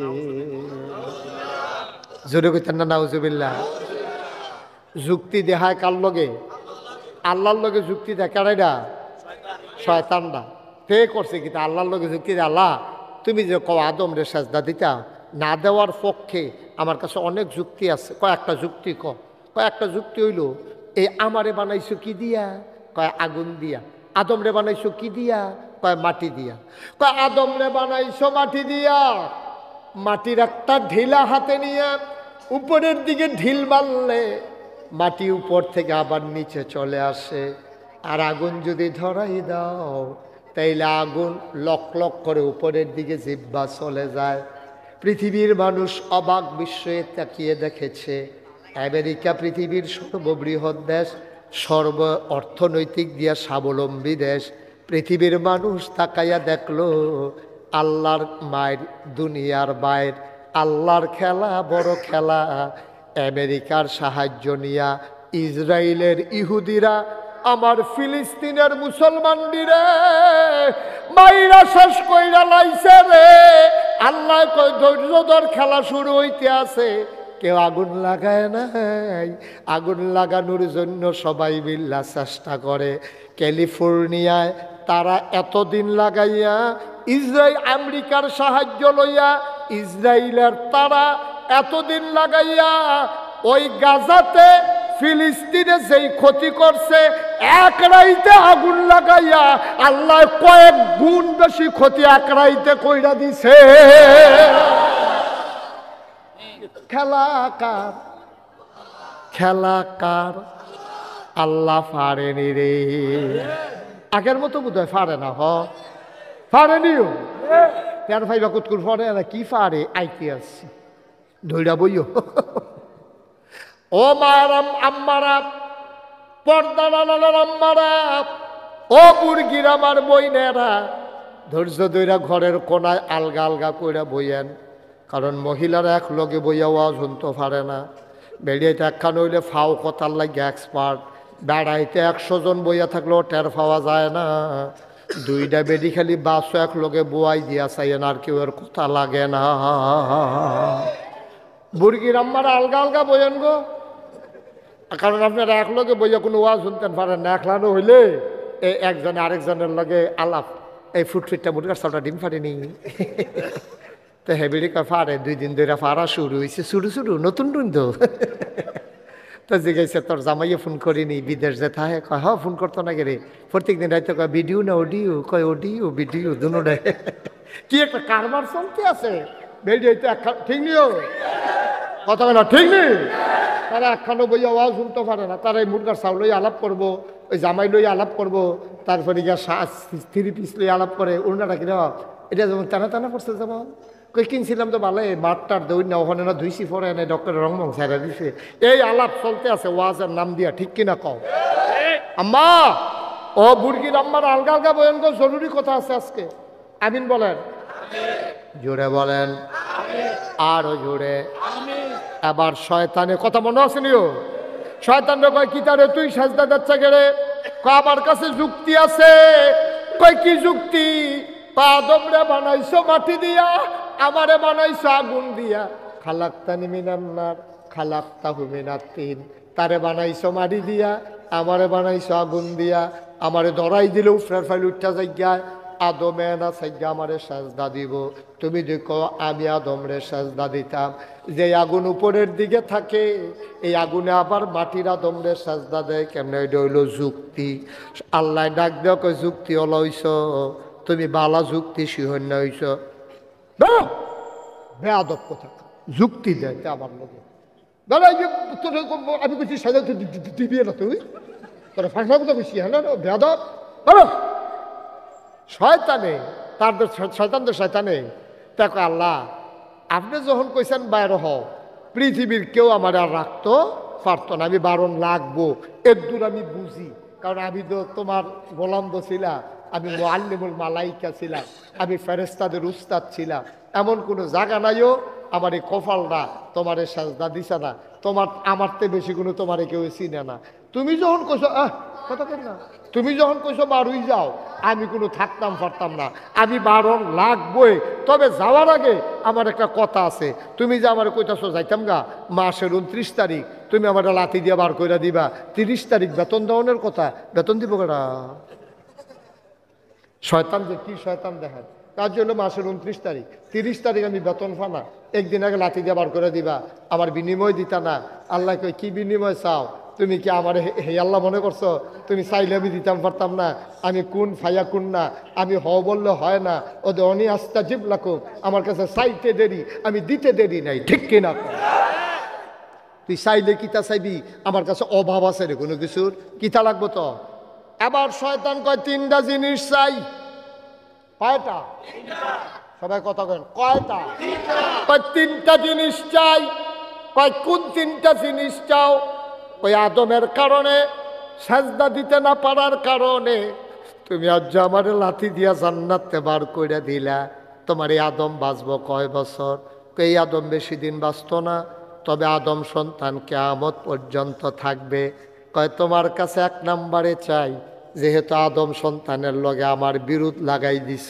জোরে কইতেন না নাউজুবিল্লাহ? যুক্তি দেখায় কার লগে? আল্লাহর লগে যুক্তি দেখায় না শয়তানরা। পে করছে কিন্তু আল্লাহর লগে যুক্তি দে। আল্লাহ তুমি যে কও আদম রে সেজদা দিতা, না দেওয়ার পক্ষে আমার কাছে অনেক যুক্তি আছে। কয়েকটা যুক্তি কয়েকটা যুক্তি হইল এই আমারে বানাইছো কি দিয়া? কয় আগুন দিয়া। আদম রে বানাইছো কি দিয়া? কয় মাটি দিয়া। কয় আদম রে বানাইছো মাটি দিয়া, মাটির একটা ঢিলা হাতে নিয়ে উপরের দিকে ঢিল মারলে মাটি উপর থেকে আবার নিচে চলে আসে। আর আগুন যদি ধরাই দাও তাইলে আগুন লক লক করে উপরের দিকে জিহ্বা চলে যায়। পৃথিবীর মানুষ অবাক বিস্ময়ে তাকিয়ে দেখেছে, আমেরিকা পৃথিবীর সর্ববৃহৎ দেশ, সর্ব অর্থনৈতিক দিয়া স্বাবলম্বী দেশ। পৃথিবীর মানুষ তাকাইয়া দেখলো আল্লাহর মায়ের দুনিয়ার বাইর, আল্লাহর খেলা বড় খেলা। আমেরিকার সাহায্য নিয়া ইসরায়েলের ইহুদিরা আমার ফিলিস্তিনের মুসলমানদিরে মাইরা শেষ কইরা লাইছে রে। আল্লাহ কই ধৈর্য ধর, খেলা শুরু হইতে আছে। কেউ আগুন লাগায় নাই, আগুন লাগানোর জন্য সবাই মিল্লা চেষ্টা করে। ক্যালিফোর্নিয়ায় তারা এতদিন লাগাইয়া ইসরায়েল আমেরিকার সাহায্য লইয়া ইসরায়েলের তারা এতদিন লাগাইয়া ওই গাজাতে ফিলিস্তিনে যেই ক্ষতি করছে, এক রাইতে আগুন লাগাইয়া আল্লাহ কয়েক গুণ বেশি ক্ষতি এক রাইতে কইরা দিছে। খেলা কার? খেলা কার? আল্লাহ পারেনি রে। আগের মতো বোধ হয় পারে না, পারেনিও। তের ভাই বাকুতকুর পরে না কি পারে, আইতে আসছি ধৈরা বইও। ও মারাম আম্মারা, পর্দার আম্মারা, ও বুর্গির আমার বইনেরা, ধৈর্য ধৈরা ঘরের কোনায় আলগা আলগা কইরা বইয়েন। কারণ মহিলারা এক লগে বইয়া ওয়াজ শুনতে পারে না। বেড়িয়াইতে একখান হইলে ফাও কথার লাগে এক্সপার্ট, বেড়াইতে 100 জন বইয়া থাকলেও টের পাওয়া যায় না। দুইটা বেডি খালি বাসও এক লগে বোয়াই দিয়া চাইয়েন, আর কেউ এর কথা লাগে না। বুর্গির আম্মারা আলগা আলগা বইয়েন গো, কারণ আপনারা এক লগে বইয়া কোনো ওয়াজ শুনতেন পারেন না। একলানো হইলে এই একজনে আরেকজনের লগে আলাপ, এই ফুটফিটটা মুরগার চালটা ডিম ফাটেনি তো হেবিড়িকা ফারে 2 দিন ধরে ফারা শুরু হয়েছে, শুরু শুরু নতুন তো। তো জিজ্ঞাসা তোর জামাইয়ে ফোন করিনি, বিদেশ যে থাকে? কয় হ্যাঁ ফোন করতো না গে রে, প্রত্যেক দিন রাইতে কয় ভিডিও না অডিও, কয় অডিও ভিডিও দুটোটাই। কি একটা কারবার চলতে আছে বেরিয়েতে। ঠিক নিও কথা বলা, ঠিক নেই? তারা একখানো বইয়া ওয়াজ শুনতে পারে না। তারা এই মুরগার চাউল লই আলাপ করবো, ওই জামাই লই আলাপ করবো, তারপরে গিয়া 3 পিস লই আলাপ করে। উনাটা কিনা এটা যেমন টানা টানা পড়ছে, যেমন কই কিনছিলাম তো ভালো, মাঠটার দৌড় না ওখানে না ধুইছি পরে এনে ডক্টর রংমং ছাড়া দিছে। এই আলাপ চলতে আছে ওয়াজের নাম দিয়া, ঠিক কিনা কও? আম্মা, ও বুর্গির আম্মার আলগা আলগা বলেন গো, জরুরি কথা আছে আজকে। আমিন বলেন, জোরে বলেন, আরো জোরে। আবার শয়তানের কথা মনে আছে নিও? শয়তানরা কয় কি তারে তুই সাজদা দিচ্ছা গেলে? কয় আমার কাছে যুক্তি আছে। কয় কি যুক্তি? আদমরে বানাইছো মাটি দিয়া, আমারে বানাইছো আগুন দিয়া। খালাক্তানি মিনান নার খালাক্তাহু মিনাত তিন। তারে বানাইছো মাটি দিয়া, আমারে বানাইছো আগুন দিয়া। আমারে ধরাই দিলে উফরার ফাইল উঠা যাইগায়, আদমে না সাইগা আমারে সাজদা দিব। তুমি দেখো আমি আদমরে সাজদা দিতাম। যে আগুন উপরের দিকে থাকে, এই আগুনে আবার মাটির আদমরে সাজদা দেয় কেমনে? এটা হইল যুক্তি। আল্লাহ ডাক দেওয়া কয় যুক্তি হল হইছ, তুমি বালা যুক্তি শিহন্য হইছ। বেয়াদব কথা, যুক্তি দেয় আমার লোকে। আমি বলছি সাজা দিবি না, তুই তোরা ফাঁসা কথা বলছি। হ্যাঁ না বেয়াদব শয়তানে, তার শয়তান তো শয়তানে। দেখো আল্লাহ আপনি যখন কইছেন বাইর হও, পৃথিবীর কেউ আমার আর রাখতো পারতো না। আমি বারণ লাগবো, এর দূর আমি বুঝি। কারণ আমি তো তোমার গোলাম তো ছিলাম, আমি মুআল্লিমুল মালাইকা ছিলাম, আমি ফেরেশতাদের উস্তাদ ছিলাম। এমন কোনো জায়গা নাইও আমার এই কপালটা তোমারে সাজদা দিছে না। তোমার আমার তে বেশি কোনো তোমারে কেউ চিনে না। তুমি যখন কইছো কথা কেন না, তুমি যখন কইছো বারুই যাও, আমি কোনো থাকতাম পারতাম না। আমি বারণ লাগবই। তবে যাওয়ার আগে আমার একটা কথা আছে। তুমি যে আমার কইতাছো যাইতাম গা মাসের 29 তারিখ, তুমি আমার লাথি দিয়ে বার করে দিবা। 30 তারিখ বেতন দেওয়ানোর কথা, বেতন দিব কেডা? শয়তান যে কি শয়তান দেখেন। তার জন্য মাসের 29 তারিখ, 30 তারিখ আমি বেতন ফানা, একদিন আগে লাথি দিয়ে বার করে দিবা। আমার বিনিময় দিতা না। আল্লাহ কই কি বিনিময় চাও? তুমি কি আমার হে আল্লাহ মনে করছো? তুমি চাইলে আমি দিতাম পারতাম না? আমি কোন ফাইয়া কোন না, আমি হ বললে হয় না। ওদের অনি আস্তা জিব লাকুম, আমার কাছে চাইতে দেরি, আমি দিতে দেরি নাই। ঠিক কিনা? তুই চাইলে কিতা চাইবি? আমার কাছে অভাব আছে রে কোনো কিছুর, কিতা লাগবো তো? আবার শয়তান কয় তিনটা জিনিস চাই। কয়টা? সবাই কথা কেন, কয়টা? কয় তিনটা জিনিস চাই। কয় কোন তিনটা জিনিস চাও? ওই আদমের কারণে, সাজদা দিতে না পারার কারণে তুমি আজ আমার লাথি দিয়া জান্নাতে বার করে দিলা। তোমার এই আদম বাঁচবো কয় বছর? এই আদম বেশি দিন বাঁচত না, তবে আদম সন্তান কিয়ামত পর্যন্ত থাকবে। কয় তোমার কাছে এক নম্বরে চাই, যেহেতু আদম সন্তানের লগে আমার বিরোধ লাগাই দিছ,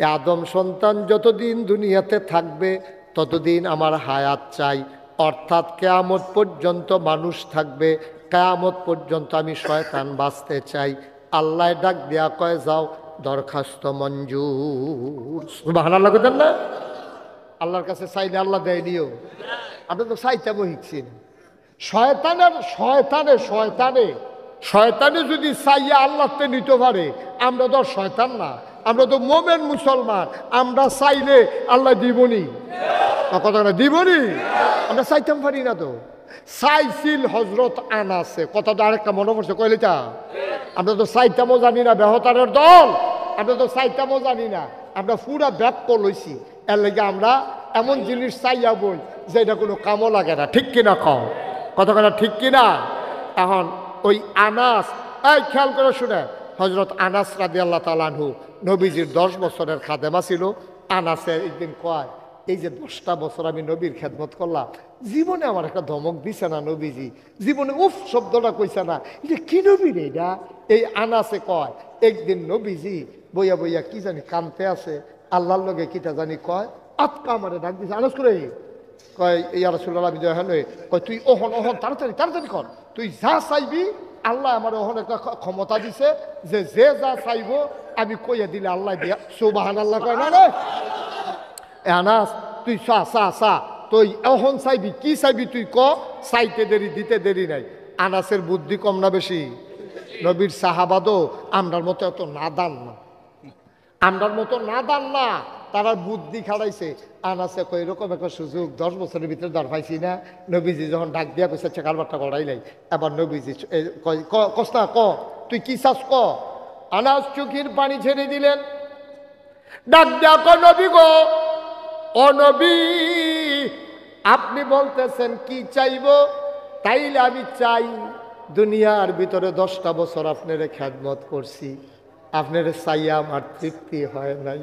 এই আদম সন্তান যতদিন দুনিয়াতে থাকবে ততদিন আমার হায়াত চাই, অর্থাৎ কিয়ামত পর্যন্ত মানুষ থাকবে, কিয়ামত পর্যন্ত আমি শয়তান বাঁচতে চাই। আল্লাহ ডাক দেয়া কয় যাও, দরখাস্ত মঞ্জুর। সুবহানাল্লাহ কইতেন না? আল্লাহর কাছে চাইলে আল্লাহ দেয়নিও। আপনি তো চাইতে বহিছেন। শয়তানে যদি চাইয়া আল্লাহতে নিতে পারে, আমরা তো শয়তান না, আমরা তো মোমেন মুসলমান। আমরা চাইলে আল্লাহ দিবনি, কথা না দিবনি? আমরা চাইতাম পারি না তো। চাইছিল হজরত আনাসে, কথা তো আরেকটা মনে পড়ছে কইলেটা। আমরা তো চাইতামও জানি না, বেহতারের দল। আমরা তো চাইতামও জানি না, আমরা পুরা ব্যাপ্য লইছি। এর লেগে আমরা এমন জিনিস চাইয়া বই যেটা কোনো কামও লাগে না। ঠিক কিনা কও? কথা কথা ঠিক কিনা? এখন ওই আনাস, এই খেয়াল করে শুনে, হজরত আনাস রাদিয়াল্লাহু তাআলা আনহু নবীজির 10 বছরের খাদেমা ছিল। আনাসে একদিন কয়, এই যে 10টা বছর আমি নবীর খেদমত করলাম, জীবনে আমার একটা ধমক দিছে না নবীজি, জীবনে উফ শব্দটা কইছে না, এটা কি নবী রে এটা? এই আনাসে কয়, একদিন নবীজি বইয়া বইয়া কি জানি কানতে আছে, আল্লাহর লগে কিটা জানি কয়, আতকা আমারে ডাক দিছে, আনাস করে কয় ইয়া রাসূলুল্লাহ, আমি হ্যালো, কয় তুই ওহন ওহন তাড়াতাড়ি তাড়াতাড়ি কর, তুই যা চাইবি আল্লাহ আমার ওহন একটা ক্ষমতা দিছে যে যে যা চাইব আমি কইয়া দিলে আল্লাহ দিয়া। সুবহানাল্লাহ কয় না রে? আনাস তুই চা চা চা, তুই এখন চাইবি, কি চাইবি তুই ক, চাইতে দেরি দিতে দেরি নাই। আনাসের বুদ্ধি কম না বেশি? নবীর সাহাবাদও আমরার মতো এত নাদান না, আমরার মতো নাদান না, তারা বুদ্ধি খাড়াইছে। আনাসে কই এরকম একটা সুযোগ 10 বছরের ভিতরে দর পাইছি না। নবীজি যখন ডাক দিয়া কইছে কারবারটা করাই নাই, এবার নবীজি কস্তা ক তুই কি চাস ক। আনাস চোখের পানি ছেড়ে দিলেন, ডাক দেয়া ক নবী গো, ও নবী আপনি বলতেছেন কি চাইব, তাইলে আমি চাই দুনিয়ার ভিতরে 10টা বছর আপনারে খেদমত করছি, আপনার চাইয়া আমার তৃপ্তি হয় নাই।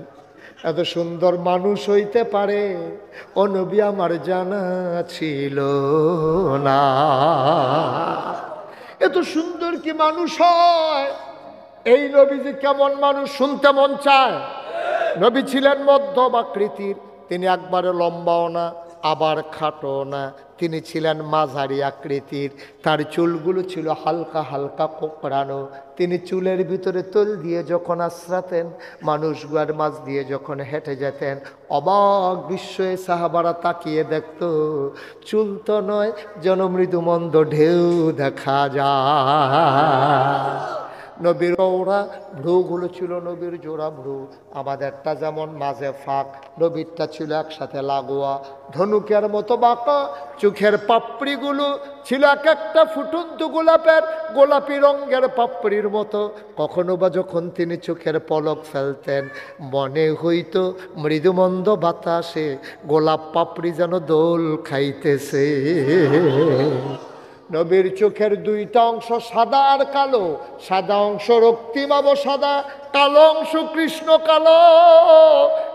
এত সুন্দর মানুষ হইতে পারে ও নবী আমার জানা ছিল না। এত সুন্দর কি মানুষ হয়? এই নবীজি কেমন মানুষ শুনতে মন চায়। নবী ছিলেন মধ্যম আকৃতির, তিনি একবারে লম্বাও না আবার খাটো না, তিনি ছিলেন মাঝারি আকৃতির। তার চুলগুলো ছিল হালকা হালকা কোঁকড়ানো। তিনি চুলের ভিতরে তৈল দিয়ে যখন আশ্রাতেন, মানুষগুলোর মাঝ দিয়ে যখন হেঁটে যেতেন, অবাক বিস্ময়ে সাহাবারা তাকিয়ে দেখত, চুল তো নয় যেন মৃদুমন্দ ঢেউ দেখা যায়। নবীর ওরা ভ্রুগুলো ছিল নবীর জোড়া ভ্রু, আমাদেরটা যেমন মাঝে ফাঁক, নবীরটা ছিল একসাথে লাগোয়া, ধনুকের মতো বাঁকা। চোখের পাপড়িগুলো ছিল এক একটা ফুটন্ত গোলাপের গোলাপি রঙের পাপড়ির মতো। কখনো বা যখন তিনি চোখের পলক ফেলতেন, মনে হইত মৃদুমন্দ বাতাসে গোলাপ পাপড়ি যেন দোল খাইতেছে। নবীর চোখের 2টা অংশ সাদা আর কালো, সাদা অংশ রক্তিমাব সাদা, কালো অংশ কৃষ্ণ কালো।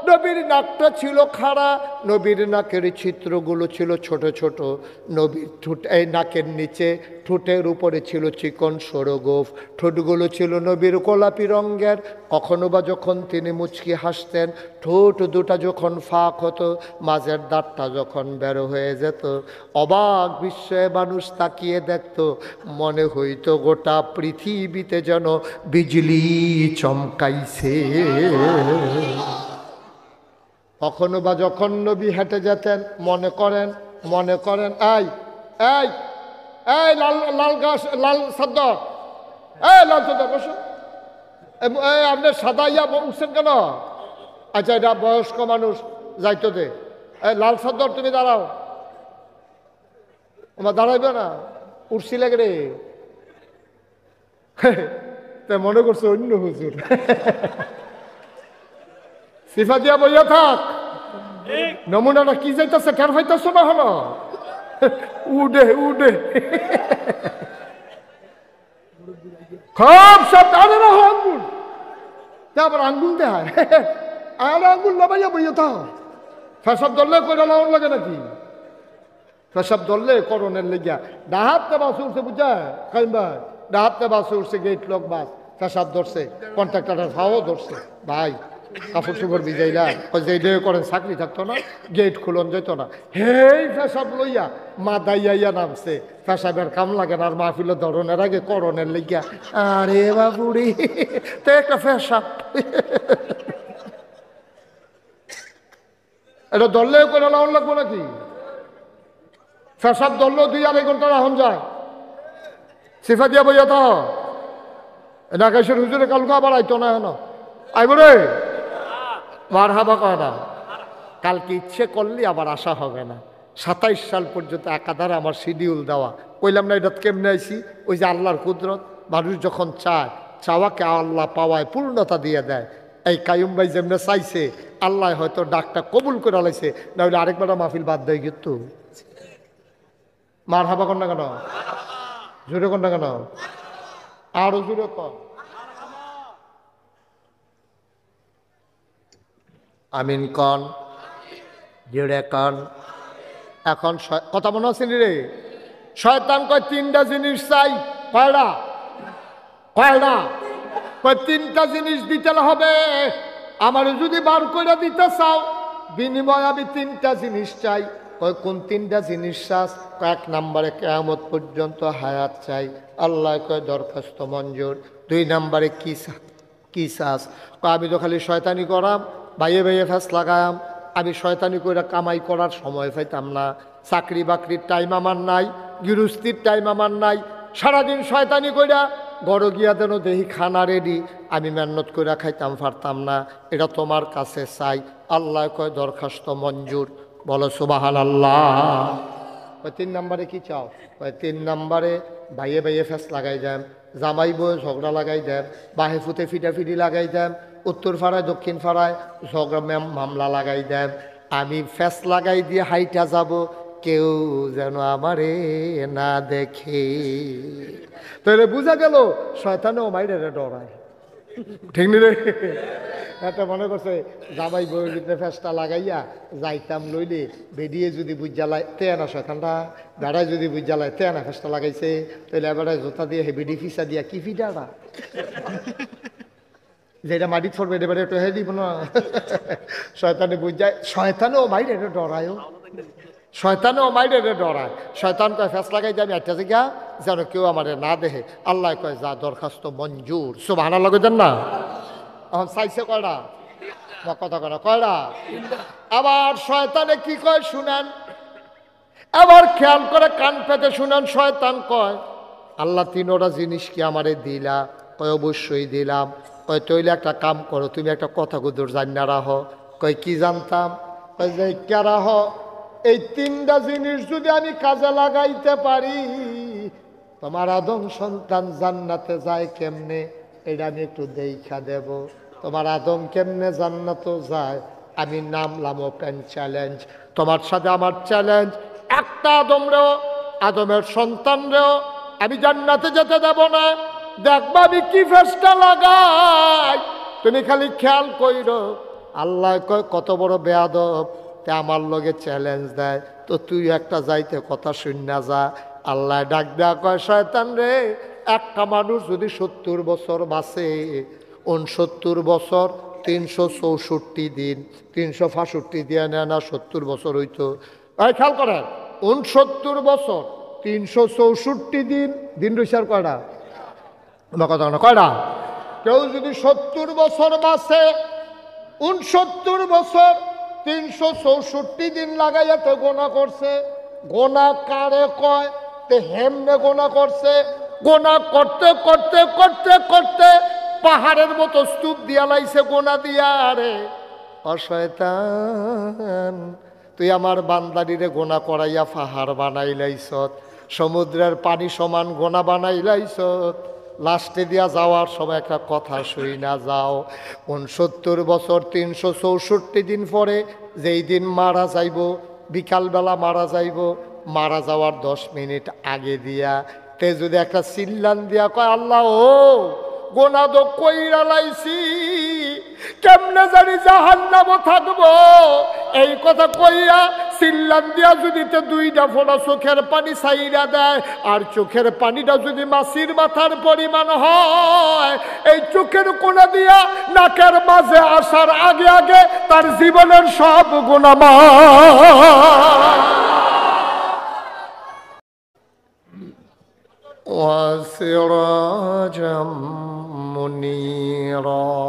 নবীর নাকটা ছিল খাড়া, নবীর নাকের ছিদ্রগুলো ছিল ছোট ছোট। নবীর এই নাকের নিচে ঠোঁটের উপরে ছিল চিকন সরু গোঁফ, ঠোঁটগুলো ছিল নবীর গোলাপি রঙের। কখনো বা যখন তিনি মুচকি হাসতেন, ঠোঁট দুটা যখন ফাঁক হতো, মাঝের দাঁতটা যখন বের হয়ে যেত, অবাক বিস্ময়ে মানুষ তাকিয়ে দেখত, মনে হইতো গোটা পৃথিবীতে যেন বিজলি চমকাইছে। কখনো বা যখন নবী হেঁটে যেতেন, মনে করেন এই এই এই লাল লাল গাছ লাল সাদ্দর, এই লাল সাদ্দর বসুন, আপনার সাদা ইয়া উঠছেন কেন? আচ্ছা এটা বয়স্ক মানুষ যাইতো দে, এই লাল সাদ্দর তুমি দাঁড়াও, আমার দাঁড়াইবে না, উঠছি লাগে রে। তা মনে করছে অন্য হুজুর। সিফা দিয়া বইয়া থাক, নমুনাটা কি যাইতেছে টের পাইতেছ না হলো? উডে উডে খুব সাবধানে রাখো আঙ্গুল, তারপর আঙ্গুল দেয় আর আঙ্গুল লাগাইয়া বইয়া থাক। ফেসব ধরলে কইরা লাউন লাগে নাকি? ফেসব ধরলে করণের লেগিয়া ডাহাতে বাস উঠছে, বুঝা খাইম ভাই, ডাহাতে বাস উঠছে, গেট লক বাস ফেসব ধরছে, কন্ট্রাক্টরের ভাও ধরছে। ভাই কাপড় চোপড় ভিজাইলা যে করেন চাকরি থাকতো না, গেট খুলন যেত না। হেই ফেসব লইয়া মাদাইয়া নামছে, ফেসাবের কাম লাগে না আর মাহফিল ধরনের আগে করণের লেগিয়া। আরে বাবুরি তো একটা ফেসাব, এটা ধরলে করে লাউন লাগবো নাকি? ফেসাব ধরলেও 2-2.5 ঘন্টা রাখুন যায়। সিফা দিয়া বইয়া তো নাকাশের হুজুরে কালকে আবার আইতো না, হেন আইব রে মার হাবা কয় না। কালকে ইচ্ছে করলে আবার আসা হবে না। 27 সাল পর্যন্ত একাধারে আমার শিডিউল দেওয়া। কইলাম না এটা কেমনে আইছি? ওই যে আল্লাহর কুদরত, মানুষ যখন চায়, চাওয়াকে আল্লাহ পাওয়ায় পূর্ণতা দিয়ে দেয়। এই কায়ুম ভাই যেমনে চাইছে, আল্লাহ হয়তো ডাকটা কবুল করে লাইছে, না হলে আরেকবার মাহফিল বাদ দেয় কিন্তু। মার হাবা কর না কেন? জোরে কর না কেন? আরো জোরে কর। আমিন কন, জোরে কন। এখন কথা মনে আছে রে? শয়তান কয় 3টা জিনিস চাই। কয়টা? কয়টা? কয় 3টা জিনিস দিতে হবে। আমার যদি বার করে দিতে চাও, বিনিময় আমি 3টা জিনিস চাই। কয় কোন 3টা জিনিস চাস? 1 নম্বরে কিয়ামত পর্যন্ত হায়াত চাই, আল্লাহ কয় দরখাস্ত মঞ্জুর। 2 নম্বরে কি চাস? কয় আমি তো খালি শয়তানি করাম, বাইয়ে বাইয়ে ফ্যাস লাগাম, আমি শয়তানি করে কামাই করার সময় পাইতাম না, চাকরি বাকরির টাইম আমার নাই, গৃহস্থির টাইম আমার নাই, সারাদিন শয়তানি কইরা গড় গিয়া দেন দেহি খানা রেডি, আমি মেহনত করে খাইতাম পারতাম না, এটা তোমার কাছে চাই। আল্লাহ কয় দরখাস্ত মঞ্জুর। বলো সুবহানাল্লাহ। 3 নম্বরে কি চাও? 3 নম্বরে বাইয়ে বাইয়ে ফ্যাস লাগাই দেন, জামাই বই ঝগড়া লাগাই দেন, বাহে ফুতে ফিটাফিটি লাগাই দেন, উত্তর পাড়ায় দক্ষিণ পাড়ায় ঝগড়া মামলা লাগাই দেন, আমি ফ্যাস লাগাই দিয়ে হাইটা যাব, কেউ যেন আমারে না দেখে। তাহলে বুঝা গেল শয়তানেও মাইরে ডরায়, ঠিক নি রে? এটা মনে করছে জামাই বইয়ের ভিতরে ফেসটা লাগাইয়া যাইতাম লইলে বেরিয়ে যদি বুঝ জ্বালায় তে না, শয়তানটা বেড়ায় যদি বুঝ জ্বালায় তে না ফেসটা লাগাইছে, তাহলে এবারে জোতা দিয়ে বেডি ফিসা দিয়া কি ফিটাটা যেটা মাটিত ফরবে এবারে একটু হে দিব না। শয়তানে বুঝ যায়, শয়তানেও মাইরে ডরায়ও, শয়তানেও মাইরে ডরায়। শয়তান কয় ফেস লাগাই যে আমি একটা জায়গা যেন কেউ আমার না দেখে, আল্লাহ কয় যা দরখাস্ত মঞ্জুর। সুবহানাল্লাহ কইতেন না? এখন চাইছে কয়টা? কথা কয় কয়টা? আবার শয়তানে কি কয় শুনেন, আবার খেয়াল করে কান পেতে শুনেন। শয়তান কয় আল্লাহ 3টা জিনিস কি আমারে দিলা? কয় অবশ্যই দিলাম। কয় তৈলে একটা কাম করো, তুমি একটা কথা গুদুর জান্না রাখো। কয় কি জানতাম? কয় যে কে রাখো, এই 3টা জিনিস যদি আমি কাজে লাগাইতে পারি, তোমার আদম সন্তান জান্নাতে যায় কেমনে এটা আমি একটু দেখা দেব। তোমার আদম কেমনে জান্নাতে যায় আমি নামলাম ওপেন চ্যালেঞ্জ। তোমার সাথে আমার চ্যালেঞ্জ, একটা আদমরেও, আদমের সন্তানরেও আমি জান্নাতে যেতে দেব না। দেখবা আমি কি ফেসটা লাগাই, তুমি খালি খেয়াল কইরো। আল্লাহ কয় কত বড় বেয়াদব, তে আমার লগে চ্যালেঞ্জ দেয়, তো তুই একটা যাইতে কথা শুননা যা। আল্লাহ ডাক দেয়া কয় শয়তান রে, একটা মানুষ যদি 70 বছর বাঁচে, 69 বছর 364 দিন, 365 দিয়ে নেয় না 70 বছর হইতো। খেয়াল করেন, 69 বছর 364 দিন, দিন রইসার কয়টা? কথা না কয়টা? কেউ যদি 70 বছর বাঁচে, 69 বছর 364 দিন লাগাইয়া তো গোনা করছে। গোনা কারে কয়? তে হেমনে গোনা করছে। গোনা করতে করতে করতে করতে পাহাড়ের মতো স্তূপ দিয়া লাইছে গোনা দিয়া। আরে অশয়তান, তুই আমার বান্দারিরে গোনা করাইয়া পাহাড় বানাই লাইছত, সমুদ্রের পানি সমান গোনা বানাই লাইছত। লাস্টে দিয়া যাওয়ার সময় একটা কথা শুই না যাও, 69 বছর 364 দিন পরে যেই দিন মারা যাইব, বিকালবেলা মারা যাইব, মারা যাওয়ার 10 মিনিট আগে দিয়া তে যদি একটা চিল্লান দিয়া কয় আল্লাহ ও গোনা তো কইরা লাইছি, কেমনে জানি জাহান্নামে থাকবো, এই কথা কইয়া চিল্লান দিয়া যদি তে 2টা ফোঁটা চোখের পানি ছাইরা দেয়, আর চোখের পানিটা যদি মাছির মাথার পরিমাণ হয়, এই চোখের কোণা দিয়া নাকের মাঝে আসার আগে আগে তার জীবনের সব গুনাহ মাফ। وسراجا منيرا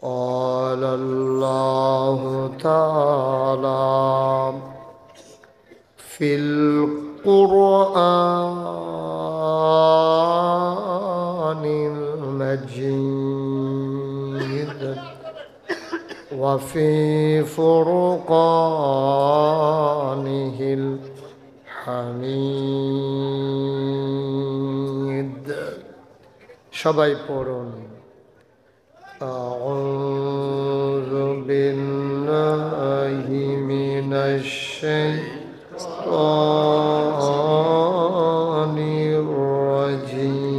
قال الله تعالى في القرآن المجيد وفي فرقانه الحميد সবাই পড়ুন أعوذ بالله من الشيطان الرجيم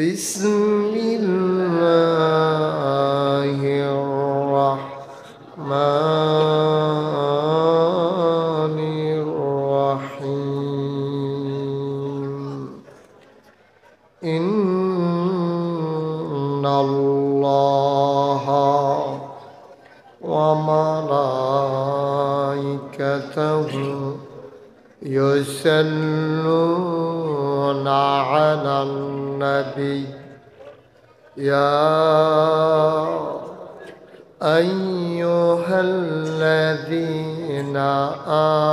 بسم الله الرحمن الرحيم إن الله وملائكته يصلون على النبي يا أيها الذين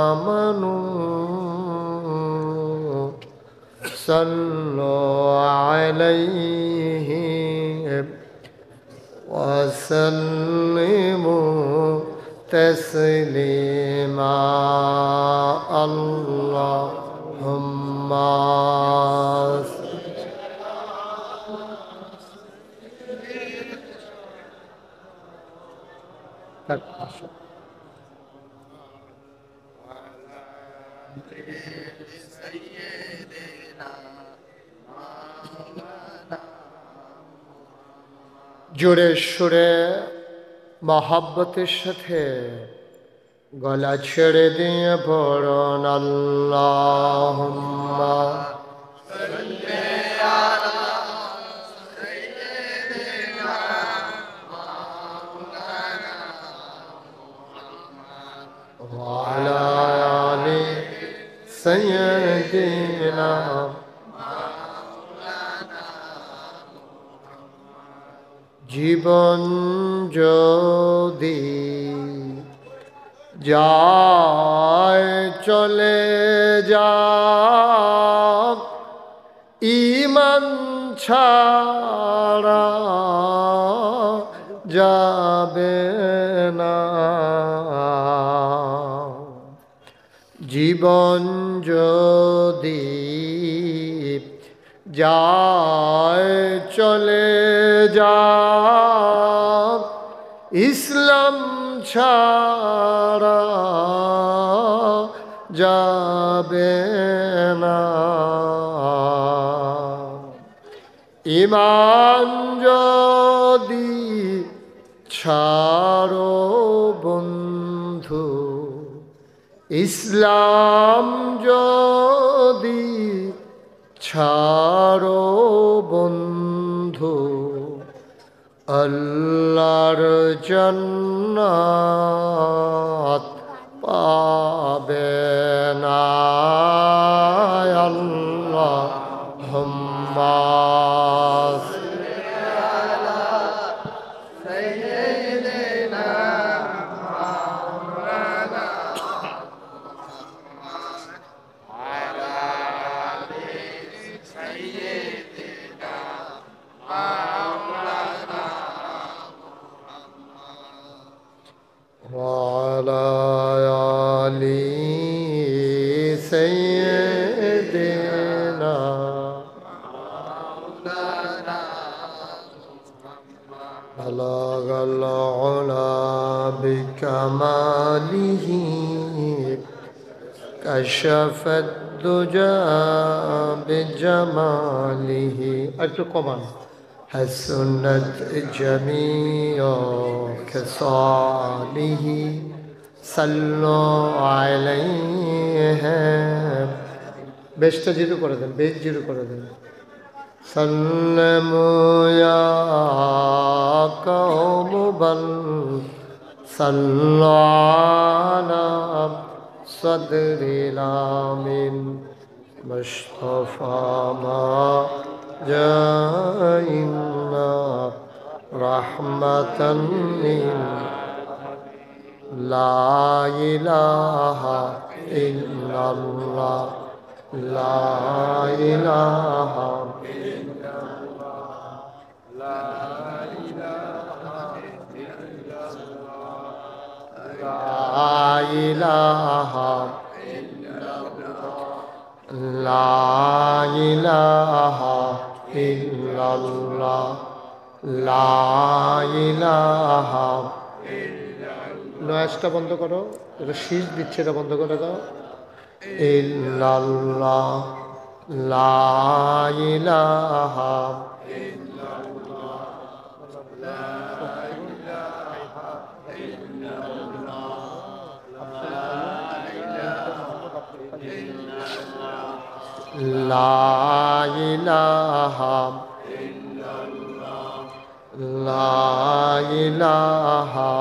آمنوا صلوا عليه وسلموا تسليما اللهم জোরে সুরে মহাব্বতের সাথে গলা ছেড়ে দিয়ে পড়ুন আল্লাহুম্মা সাল্লি আলা সাইয়্যিদিনা মাওলানা মুহাম্মদ ওয়া আলা আলি সাইয়্যিদিনা জীবন যদি যায় চলে যাক ঈমান ছাড়া যাবে না, জীবন যদি যায় চলে যাক ইসলাম ছাড়া যাবে না, ঈমান যদি ছাড়ো বন্ধু, ইসলাম যদি ছাড়ো বন্ধু, আল্লাহর জান্নাত পাবে না। আল্লাহুম্মা সাল্লি আলা সাইয়্যিদিনা মাওলানা আলা আলি সাইয়্যিদিনা মাওলানা وعلى آل بكماله كشف الدجى بجماله أرجوكم حسنت جميع خصاله صلوا عليه বেশটা জিরো করে দেন, বেশ জিরো করে দেন। سلموا يا قوم بل صلوا على صدر الأمين مصطفى ما جاء إلا رحمة لا إله إلا الله لا إله إلا الله لا إله إلا الله لا إله إلا الله لا إله إلا الله لا إله إلا الله নয়েজটা বন্ধ করো, এটা শীষ দিচ্ছে, এটা বন্ধ করে দাও। ইল্লাল্লাহ লা ইলাহা ইল্লাল্লাহ লা ইলাহা ইল্লাল্লাহ লা ইলাহা ইল্লাল্লাহ লা ইলাহা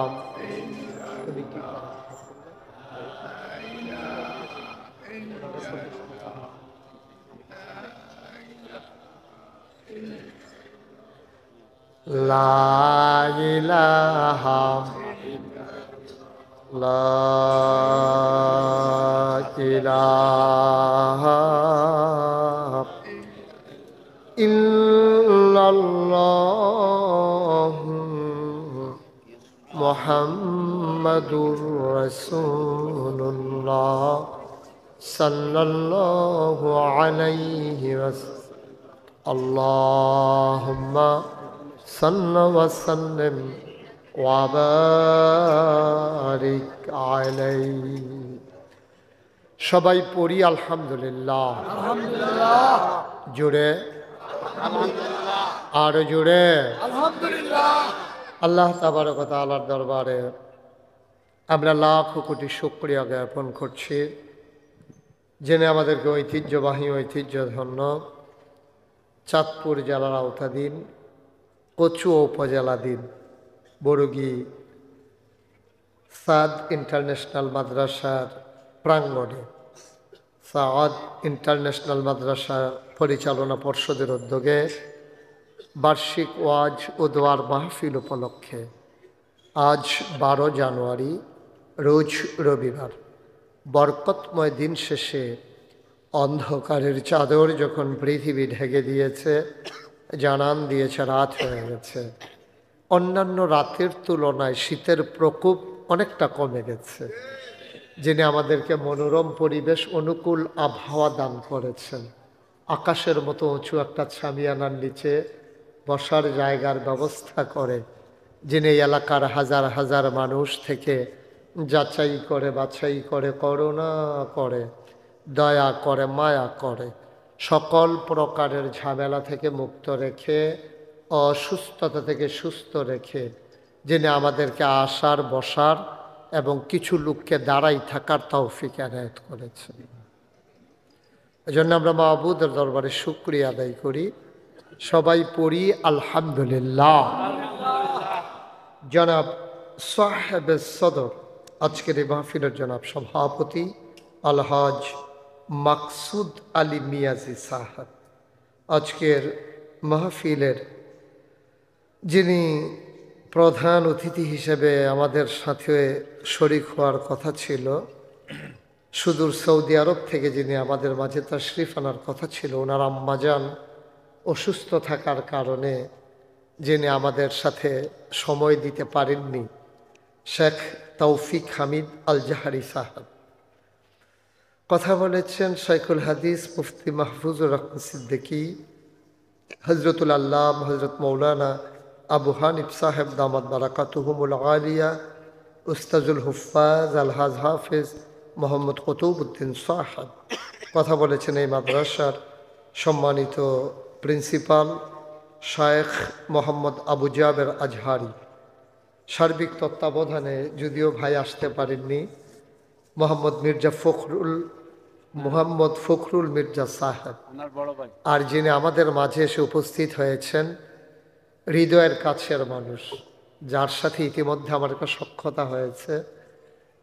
لا إله لا إله إلا الله محمد رسول الله صلى الله عليه وسلم اللهم صل وسلم وبارك عليه সবাই পড়ি আলহামদুলিল্লাহ আলহামদুলিল্লাহ জোরে আলহামদুলিল্লাহ আর জোরে আলহামদুলিল্লাহ আল্লাহ তাবারক ওয়া তাআলার দরবারে আমরা লাখ কোটি শুকরিয়া জ্ঞাপন করছি যিনি আমাদেরকে ঐতিহ্যবাহী ঐতিহ্যধন্য চাঁদপুর জেলার আওতাধীন কচুয়া উপজেলাধীন বরুগী সাদ ইন্টারন্যাশনাল মাদ্রাসার প্রাঙ্গণে সাদ ইন্টারন্যাশনাল মাদ্রাসা পরিচালনা পর্ষদের উদ্যোগে বার্ষিক ওয়াজ ও দোয়ার মাহফিল উপলক্ষে আজ 12 জানুয়ারি রোজ রবিবার বরকতময় দিন শেষে অন্ধকারের চাদর যখন পৃথিবী ঢেকে দিয়েছে, জানান দিয়েছে রাত হয়ে গেছে। অন্যান্য রাতের তুলনায় শীতের প্রকোপ অনেকটা কমে গেছে। যিনি আমাদেরকে মনোরম পরিবেশ অনুকূল আবহাওয়া দান করেছেন, আকাশের মতো উঁচু একটা ছামিয়ানার নিচে বসার জায়গার ব্যবস্থা করে, যিনি এলাকার হাজার হাজার মানুষ থেকে যাচাই করে বাছাই করে করুণা করে দয়া করে মায়া করে সকল প্রকারের ঝামেলা থেকে মুক্ত রেখে অসুস্থতা থেকে সুস্থ রেখে যিনি আমাদেরকে আসার বসার এবং কিছু লোককে দাঁড়াই থাকার তৌফিক এনায়েত করেছেন। এজন্য আমরা মাহবুদের দরবারে শুকরিয়া আদায় করি। সবাই পড়ি আলহামদুলিল্লাহ। জনাব সাহেবে সদর আজকের এই মাহফিলের জনাব সভাপতি আলহাজ মাকসুদ আলী মিয়াজি সাহেব, আজকের মাহফিলের যিনি প্রধান অতিথি হিসেবে আমাদের সাথে শরীক হওয়ার কথা ছিল, সুদূর সৌদি আরব থেকে যিনি আমাদের মাঝে তাশরিফ আনার কথা ছিল, ওনার আম্মাজান অসুস্থ থাকার কারণে যিনি আমাদের সাথে সময় দিতে পারেননি, শেখ তৌফিক হামিদ আল জাহারি সাহেব। কথা বলেছেন শাইখুল হাদিস মুফতি মাহফুজুর রহমান সিদ্দিকী, হজরতুল আল্লাম হজরত মৌলানা আবু হানিফ সাহেব দামাত বারাকাতুহুমুল আলিয়া, উস্তাজুল হুফাজ আলহাজ হাফিজ মোহাম্মদ কতবুদ্দিন সাহাব কথা বলেছেন এই মাদ্রাসার সম্মানিত প্রিন্সিপাল শায়েখ মোহাম্মদ আবু জাবের আজহারি। সার্বিক তত্ত্বাবধানে যদিও ভাই আসতে পারেননি, মোহাম্মদ ফখরুল মির্জা সাহেব ওনার বড় ভাই। আর যিনি আমাদের মাঝে এসে উপস্থিত হয়েছেন হৃদয়ের কাছের মানুষ, যার সাথে ইতিমধ্যে আমার একটা সখ্যতা হয়েছে,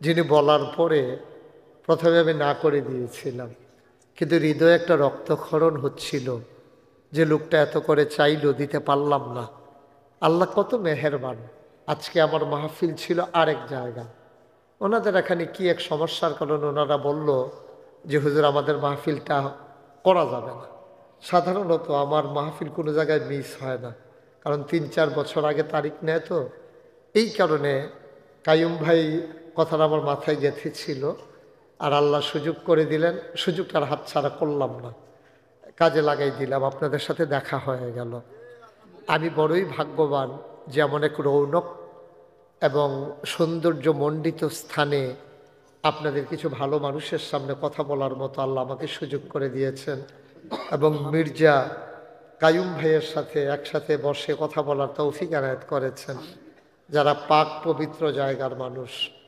যিনি বলার পরে প্রথমে আমি না করে দিয়েছিলাম, কিন্তু হৃদয়ে একটা রক্তক্ষরণ হচ্ছিল যে লোকটা এত করে চাইলো, দিতে পারলাম না। আল্লাহ কত মেহেরবান। আজকে আমার মাহফিল ছিল আরেক জায়গা, ওনাদের এখানে কি এক সমস্যার কারণে ওনারা বলল যে হুজুর আমাদের মাহফিলটা করা যাবে না। সাধারণত আমার মাহফিল কোনো জায়গায় মিস হয় না, কারণ 3-4 বছর আগে তারিখ নেয় তো। এই কারণে কাইয়ুম ভাই কথাটা আমার মাথায় গেঁথেছিল, আর আল্লাহ সুযোগ করে দিলেন, সুযোগটার হাতছাড়া করলাম না, কাজে লাগাই দিলাম, আপনাদের সাথে দেখা হয়ে গেল। আমি বড়ই ভাগ্যবান যে এমন এক রৌনক এবং সৌন্দর্যমণ্ডিত স্থানে আপনাদের কিছু ভালো মানুষের সামনে কথা বলার মতো আল্লাহ আমাকে সুযোগ করে দিয়েছেন, এবং মির্জা কাইয়ুম ভাইয়ের সাথে একসাথে বসে কথা বলার তৌফিক এনায়েত করেছেন, যারা পাক পবিত্র জায়গার মানুষ।